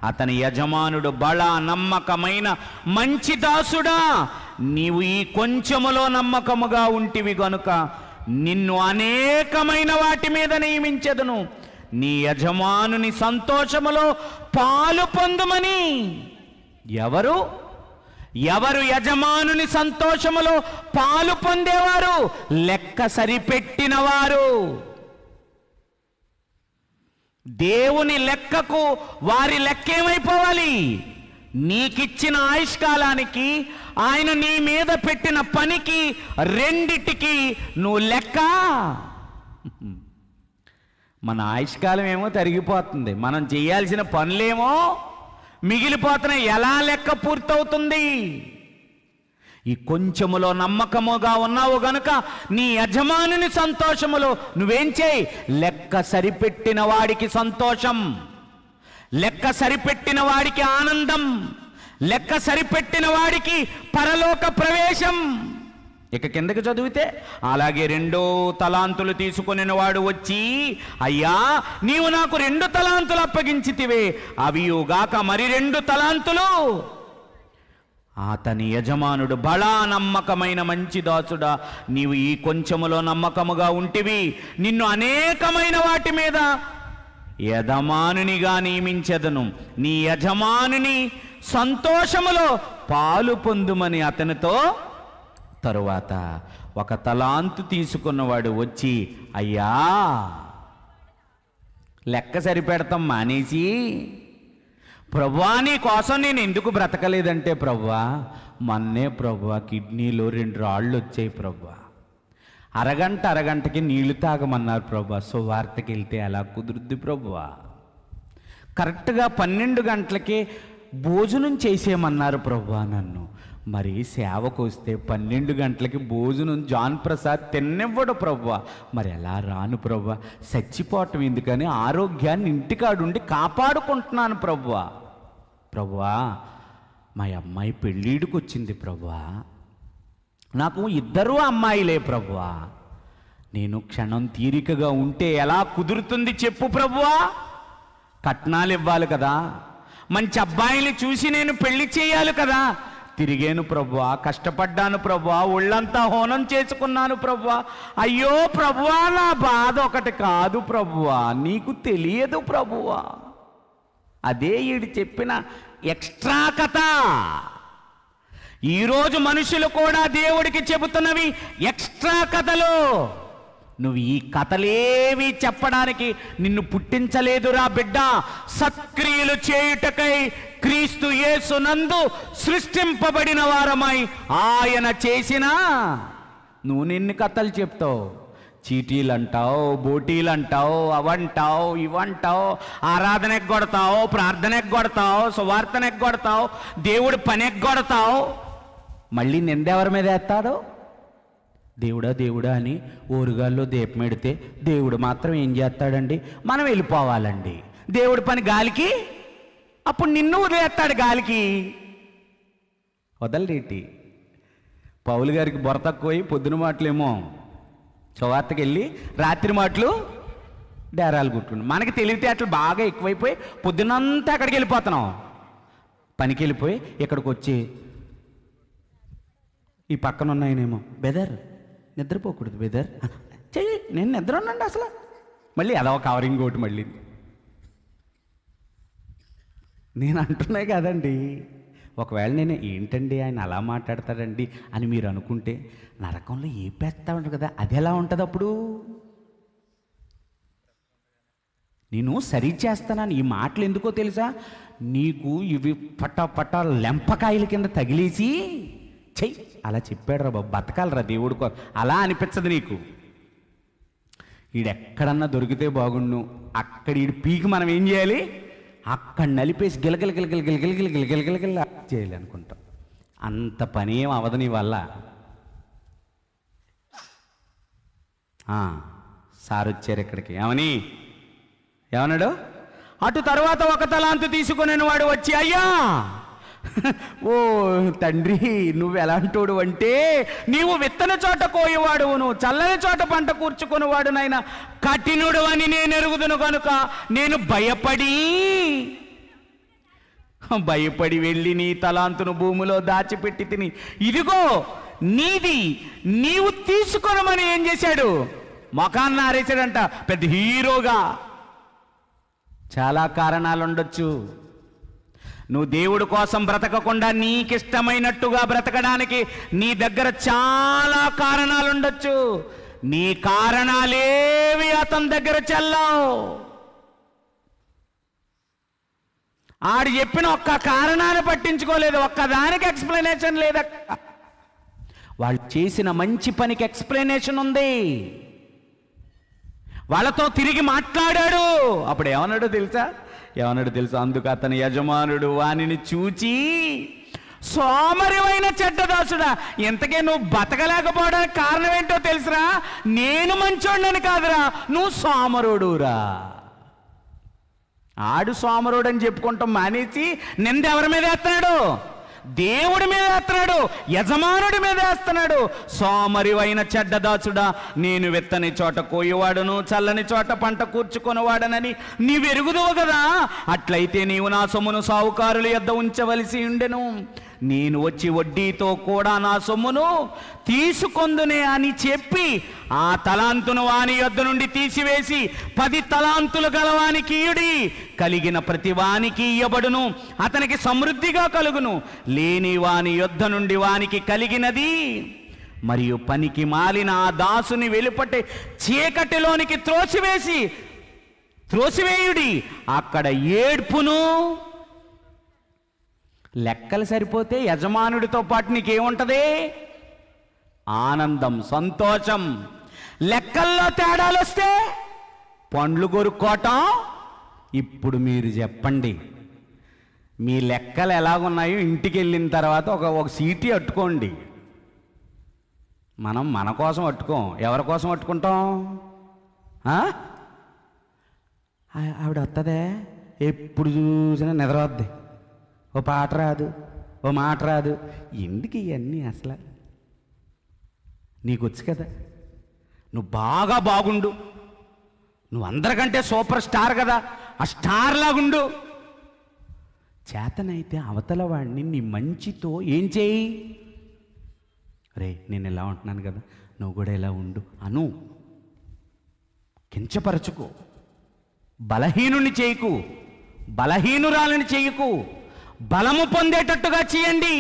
అతని యజమానుడు, బలా నమ్మకమైన మంచి దాసుడా, నీవు ఈ కొంచెములో నమ్మకముగా ఉంటివి గనుక నిన్ను అనేకమైన వాటి మీద నియమించెదను, నీ యజమానుని సంతోషములో పాలు పొందుమని. ఎవరు యజమానుని సంతోషములో పాలు పొందేవారు? లెక్క సరిపెట్టినవారు. దేవుని లెక్కకు వారి లెక్కేమైపోవాలి? నీకిచ్చిన ఆయుష్కాలానికి, ఆయన నీ మీద పెట్టిన పనికి, రెండిటికి నువ్వు లెక్క. మన ఆయుష్కాలం ఏమో తరిగిపోతుంది, మనం చేయాల్సిన పనులేమో మిగిలిపోతున్నాయి. ఎలా లెక్క పూర్తవుతుంది? ఈ కొంచెములో నమ్మకముగా ఉన్నావు గనుక నీ యజమానుని సంతోషములో నువ్వేం చేయి? లెక్క సరిపెట్టిన వాడికి సంతోషం, లెక్క సరిపెట్టిన వాడికి ఆనందం, లెక్క సరిపెట్టిన వాడికి పరలోక ప్రవేశం. ఇక కిందకి చదివితే, అలాగే 2 తలాంతులు తీసుకొనిన వాడు వచ్చి, అయ్యా, నీవు నాకు 2 తలాంతులు అప్పగించితివే, అవియుగాక మరి 2 తలాంతులు. అతని యజమానుడు, బలా నమ్మకమైన మంచి దాసుడా, నీవు ఈ కొంచెములో నమ్మకముగా ఉంటివి, నిన్ను అనేకమైన వాటి మీద యజమానునిగా నియమించెదను, నీ యజమానుని సంతోషములో పాలు పొందుమని అతనితో. తరువాత 1 తలాంతు తీసుకున్నవాడు వచ్చి, అయ్యా, లెక్క సరిపెడతాం మానేసి, ప్రభువా, నీ కోసం నేను ఎందుకు బ్రతకలేదంటే, ప్రభువా, మొన్నే ప్రభువా కిడ్నీలో 2 రాళ్ళు వచ్చాయి ప్రభువా, అరగంటకి నీళ్లు తాగమన్నారు ప్రభువా, సువార్తకి వెళ్తే ఎలా కుదురుద్ది ప్రభువా, కరెక్ట్గా 12 గంటలకే భోజనం చేసేయమన్నారు ప్రభువా నన్ను, మరి సేవకు వస్తే 12 గంటలకి భోజనం జాన్ ప్రసాద్ తిన్నివ్వడు ప్రభువా, మరి ఎలా రాను ప్రభువా, చచ్చిపోవటం ఎందుకని ఆరోగ్యాన్ని ఇంటికాడుండి కాపాడుకుంటున్నాను ప్రభువా. ప్రభువా, మా అమ్మాయి పెళ్ళిడికి వచ్చింది ప్రభువా, నాకు 2 అమ్మాయిలే ప్రభువా, నేను క్షణం తీరికగా ఉంటే ఎలా కుదురుతుంది చెప్పు ప్రభువా, కట్నాలు ఇవ్వాలి కదా, మంచి అబ్బాయిని చూసి నేను పెళ్లి చేయాలి కదా. తిరిగాను ప్రభువా, కష్టపడ్డాను ప్రభువా, ఒళ్ళంతా హోనం చేసుకున్నాను ప్రభువా. అయ్యో ప్రభువా, నా బాధ ఒకటి కాదు ప్రభువా, నీకు తెలియదు ప్రభువా. అదే ఈడు చెప్పిన ఎక్స్ట్రా కథ. ఈరోజు మనుషులు కూడా దేవుడికి చెబుతున్నవి ఎక్స్ట్రా కథలు. నువ్వు ఈ కథలేవి చెప్పడానికి నిన్ను పుట్టించలేదురా బిడ్డ. సత్క్రియలు చేయుటకై క్రీస్తు యేసునందు సృష్టింపబడిన వారమై ఆయన చేసిన. నువ్వు నిన్ను కథలు చెప్తావు, చీటీలు అంటావు, బోటీలు అంటావు, అవంటావు, ఇవంటావు, ఆరాధన ఎగ్గొడతావు, ప్రార్థన ఎగ్గొడతావు, సువార్తన ఎగ్గొడతావు, దేవుడి పని ఎగ్గొడతావు. మళ్ళీ నిందెవరి మీద వేస్తాడు? దేవుడా దేవుడా అని ఊరుగాల్లో దీపం పెడితే దేవుడు మాత్రం ఏం చేస్తాడండి? మనం వెళ్ళిపోవాలండి. దేవుడి పని గాలికి, అప్పుడు నిన్ను వదిలేస్తాడు గాలికి. వదలరేటి? పౌలు గారికి బొర తక్కువై పొద్దున మాటలేమో సువార్తకి వెళ్ళి రాత్రి మాటలు డేరాలు కుట్టుకుంటాం. మనకి తెలివితేటలు బాగా ఎక్కువైపోయి పొద్దునంతా అక్కడికి వెళ్ళిపోతున్నాం. పనికి వెళ్ళిపోయి ఇక్కడికి వచ్చి ఈ పక్కన ఉన్నాయనేమో, బెదర్ నిద్రపోకూడదు బెదర్, చెయ్యి, నేను నిద్ర ఉన్నాండి అసలు. మళ్ళీ అదొక కవరింగ్ ఒకటి. మళ్ళీ నేను అంటున్నాయి కదండి, ఒకవేళ నేను ఏంటండి ఆయన అలా మాట్లాడతాడండి అని మీరు అనుకుంటే నరకంలో ఏ పెడతా ఉంటారు కదా, అది ఎలా ఉంటుంది అప్పుడు? నేను సరి చేస్తానని ఈ మాటలు ఎందుకో తెలుసా? నీకు ఇవి పట్ట లెంపకాయల కింద తగిలేసి చెయ్యి అలా చెప్పాడు రా బాబు, బతకాలరా దేవుడికో, అలా అనిపించదు నీకు. ఈడెక్కడన్నా దొరికితే బాగుండు, అక్కడ ఈడు పీకి మనం ఏం చేయాలి? అక్కడ నలిపేసి గిలగిల గిలగిల గిలగిల గిలగిల గిలగిల గిల చేయాలి అనుకుంటాం. అంత పని ఏం అవదు నీ వల్ల. సార్ వచ్చారు ఇక్కడికి, ఏమన్నాడు? అటు తర్వాత 1 తలాంతు తీసుకునే వాడు వచ్చి, అయ్యా ఓ తండ్రి, నువ్వు ఎలాంటోడు అంటే, నీవు విత్తన చోట కోయవాడువు, నువ్వు చల్లని చోట పంట కూర్చుకునేవాడు నైనా కఠినుడు అని నేను ఎరుగుదును కనుక నేను భయపడి వెళ్ళి నీ తలాంతును భూమిలో దాచిపెట్టి తిని, ఇదిగో నీది, నీవు తీసుకొనమని ఏం చేశాడు? మొఖాన్ని ఆరేసాడంట పెద్ద హీరోగా. చాలా కారణాలు ఉండొచ్చు. నువ్వు దేవుడి కోసం బ్రతకకుండా నీకిష్టమైనట్టుగా బ్రతకడానికి నీ దగ్గర చాలా కారణాలు ఉండొచ్చు. నీ కారణాలేవి అతని దగ్గర చెల్లవు. ఆడు చెప్పిన ఒక్క కారణాన్ని పట్టించుకోలేదు, ఒక్కదానికి ఎక్స్ప్లెనేషన్ లేదు. వాళ్ళు చేసిన మంచి పనికి ఎక్స్ప్లెనేషన్ ఉంది. వాళ్ళతో తిరిగి మాట్లాడాడు. అప్పుడు ఏమన్నాడు తెలుసా? అందుకు అతని యజమానుడు వానిని చూచి, సోమరివైన చెడ్డదాసుడా, ఇంతకే నువ్వు బతకలేకపోవడానికి కారణం ఏంటో తెలుసురా? నేను మంచోళ్ళని కాదురా, నువ్వు సోమరుడురా. ఆడు సోమరుడు అని చెప్పుకుంటాం మానేసి నింద ఎవరి మీద వేస్తున్నాడు? దేవుడి మీద వేస్తున్నాడు, యజమానుడి మీద వేస్తున్నాడు. సోమరివైన చెడ్డదాసుడా, నేను విత్తని చోట కోయవాడును, చల్లని చోట పంట కూర్చుకొనివాడనని నీవెరుగుదువు కదా. అట్లయితే నీవు నా సొమ్మును సావుకారుల యొద్ద ఉంచవలసి ఉండెను. నేను వచ్చి వడ్డీతో కూడా నా సొమ్మును తీసుకొందునే అని చెప్పి ఆ తలాంతును వాని యొద్ద నుండి తీసివేసి 10 తలాంతులు గలవానికి ఇయుడి. కలిగిన ప్రతి వానికి ఇయ్యబడును, అతనికి సమృద్ధిగా కలుగును. లేని వాని యొద్ద నుండి వానికి కలిగినది మరియు పనికి మాలిన ఆ దాసుని వెలుపటి చీకటిలోనికి త్రోసివేయుడి. అక్కడ ఏడ్పును. లెక్కలు సరిపోతే యజమానుడితో పాటు నీకేముంటది? ఆనందం, సంతోషం. లెక్కల్లో తేడాలు వస్తే పండ్లు కొరుక్కోవటం. ఇప్పుడు మీరు చెప్పండి, మీ లెక్కలు ఎలాగున్నాయో ఇంటికి వెళ్ళిన తర్వాత ఒక సీటీ అట్టుకోండి. మనం మన కోసం అట్టుకోం, ఎవరి కోసం అట్టుకుంటాం? ఆవిడ వస్తుందే, ఎప్పుడు చూసినా నిద్ర వద్ది, ఓ పాట రాదు, ఓ మాట రాదు. ఎందుకు ఇవన్నీ? అసలు నీకు వచ్చు కదా, నువ్వు బాగా బాగుండు, నువ్వు అందరికంటే సూపర్ స్టార్ కదా, ఆ స్టార్ లాగుండు. చేతనైతే అవతల వాడిని నీ మంచితో ఏం చేయి? రే, నేను ఇలా ఉంటున్నాను కదా, నువ్వు కూడా ఇలా ఉండు అను. కించపరచుకో, బలహీనుని చేయకు, బలహీనురాలని చేయకు, బలము పొందేటట్టుగా చేయండి.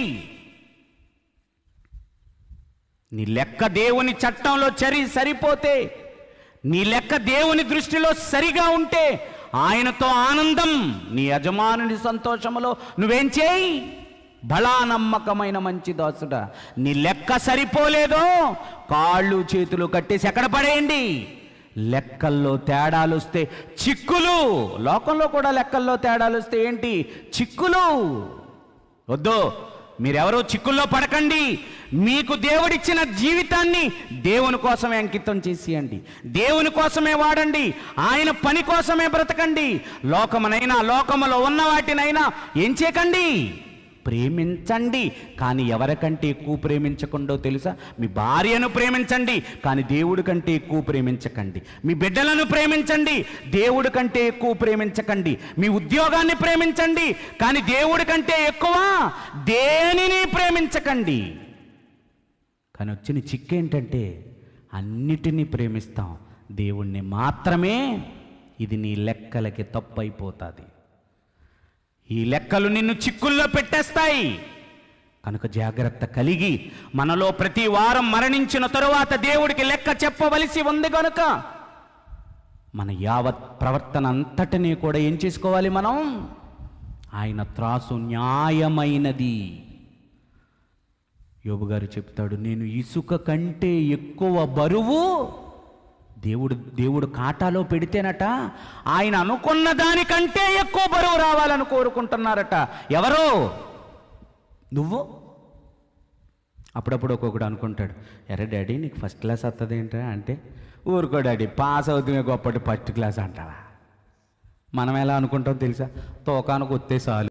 నీ లెక్క దేవుని చట్టంలో సరిపోతే, నీ లెక్క దేవుని దృష్టిలో సరిగా ఉంటే ఆయనతో ఆనందం, నీ యజమానుని సంతోషములో నువ్వేం చేయి? బలా నమ్మకమైన మంచి దాసుడా, నీ లెక్క సరిపోలేదో కాళ్ళు చేతులు కట్టేసి ఎక్కడ పడేయండి. లెక్కల్లో తేడాలు వస్తే చిక్కులు. లోకంలో కూడా లెక్కల్లో తేడాలు వస్తే ఏంటి? చిక్కులు. వద్దు, మీరెవరో చిక్కుల్లో పడకండి. మీకు దేవుడిచ్చిన జీవితాన్ని దేవుని కోసమే అంకితం చేసేయండి, దేవుని కోసమే వాడండి, ఆయన పని కోసమే బ్రతకండి. లోకమునైనా లోకములో ఉన్న వాటినైనా ఏం చేయకండి? ప్రేమించండి. కానీ ఎవరికంటే ఎక్కువ ప్రేమించకుండా తెలుసా? మీ భార్యను ప్రేమించండి, కానీ దేవుడి కంటే ఎక్కువ ప్రేమించకండి. మీ బిడ్డలను ప్రేమించండి, దేవుడి కంటే ఎక్కువ ప్రేమించకండి. మీ ఉద్యోగాన్ని ప్రేమించండి, కానీ దేవుడి కంటే ఎక్కువ దేనిని ప్రేమించకండి. కానీ వచ్చిన చిక్కేంటంటే అన్నిటినీ ప్రేమిస్తాం, దేవుణ్ణి మాత్రమే. ఇది నీ లెక్కలకి తప్పైపోతుంది. ఈ లెక్కలు నిన్ను చిక్కుల్లో పెట్టేస్తాయి. కనుక జాగ్రత్త కలిగి, మనలో ప్రతి వారం మరణించిన తరువాత దేవుడికి లెక్క చెప్పవలసి ఉంది. కనుక మన యావత్ ప్రవర్తన అంతటినీ కూడా ఏం చేసుకోవాలి? మనం ఆయన త్రాసు న్యాయమైనది. యోబు గారు చెప్తాడు, నేను ఇసుక కంటే ఎక్కువ బరువు దేవుడు కాటాలో పెడితేనట ఆయన అనుకున్న దానికంటే ఎక్కువ బరువు రావాలని కోరుకుంటున్నారట. ఎవరు? నువ్వు. అప్పుడప్పుడు ఒక్కొక్కడు అనుకుంటాడు, ఎరే డాడీ నీకు ఫస్ట్ క్లాస్ వస్తుంది ఏంటా అంటే, ఊరుకో డాడీ పాస్ అవుతుంది గొప్పటి ఫస్ట్ క్లాస్ అంటావా? మనం ఎలా అనుకుంటాం తెలుసా? తోకానికి వస్తే చాలు.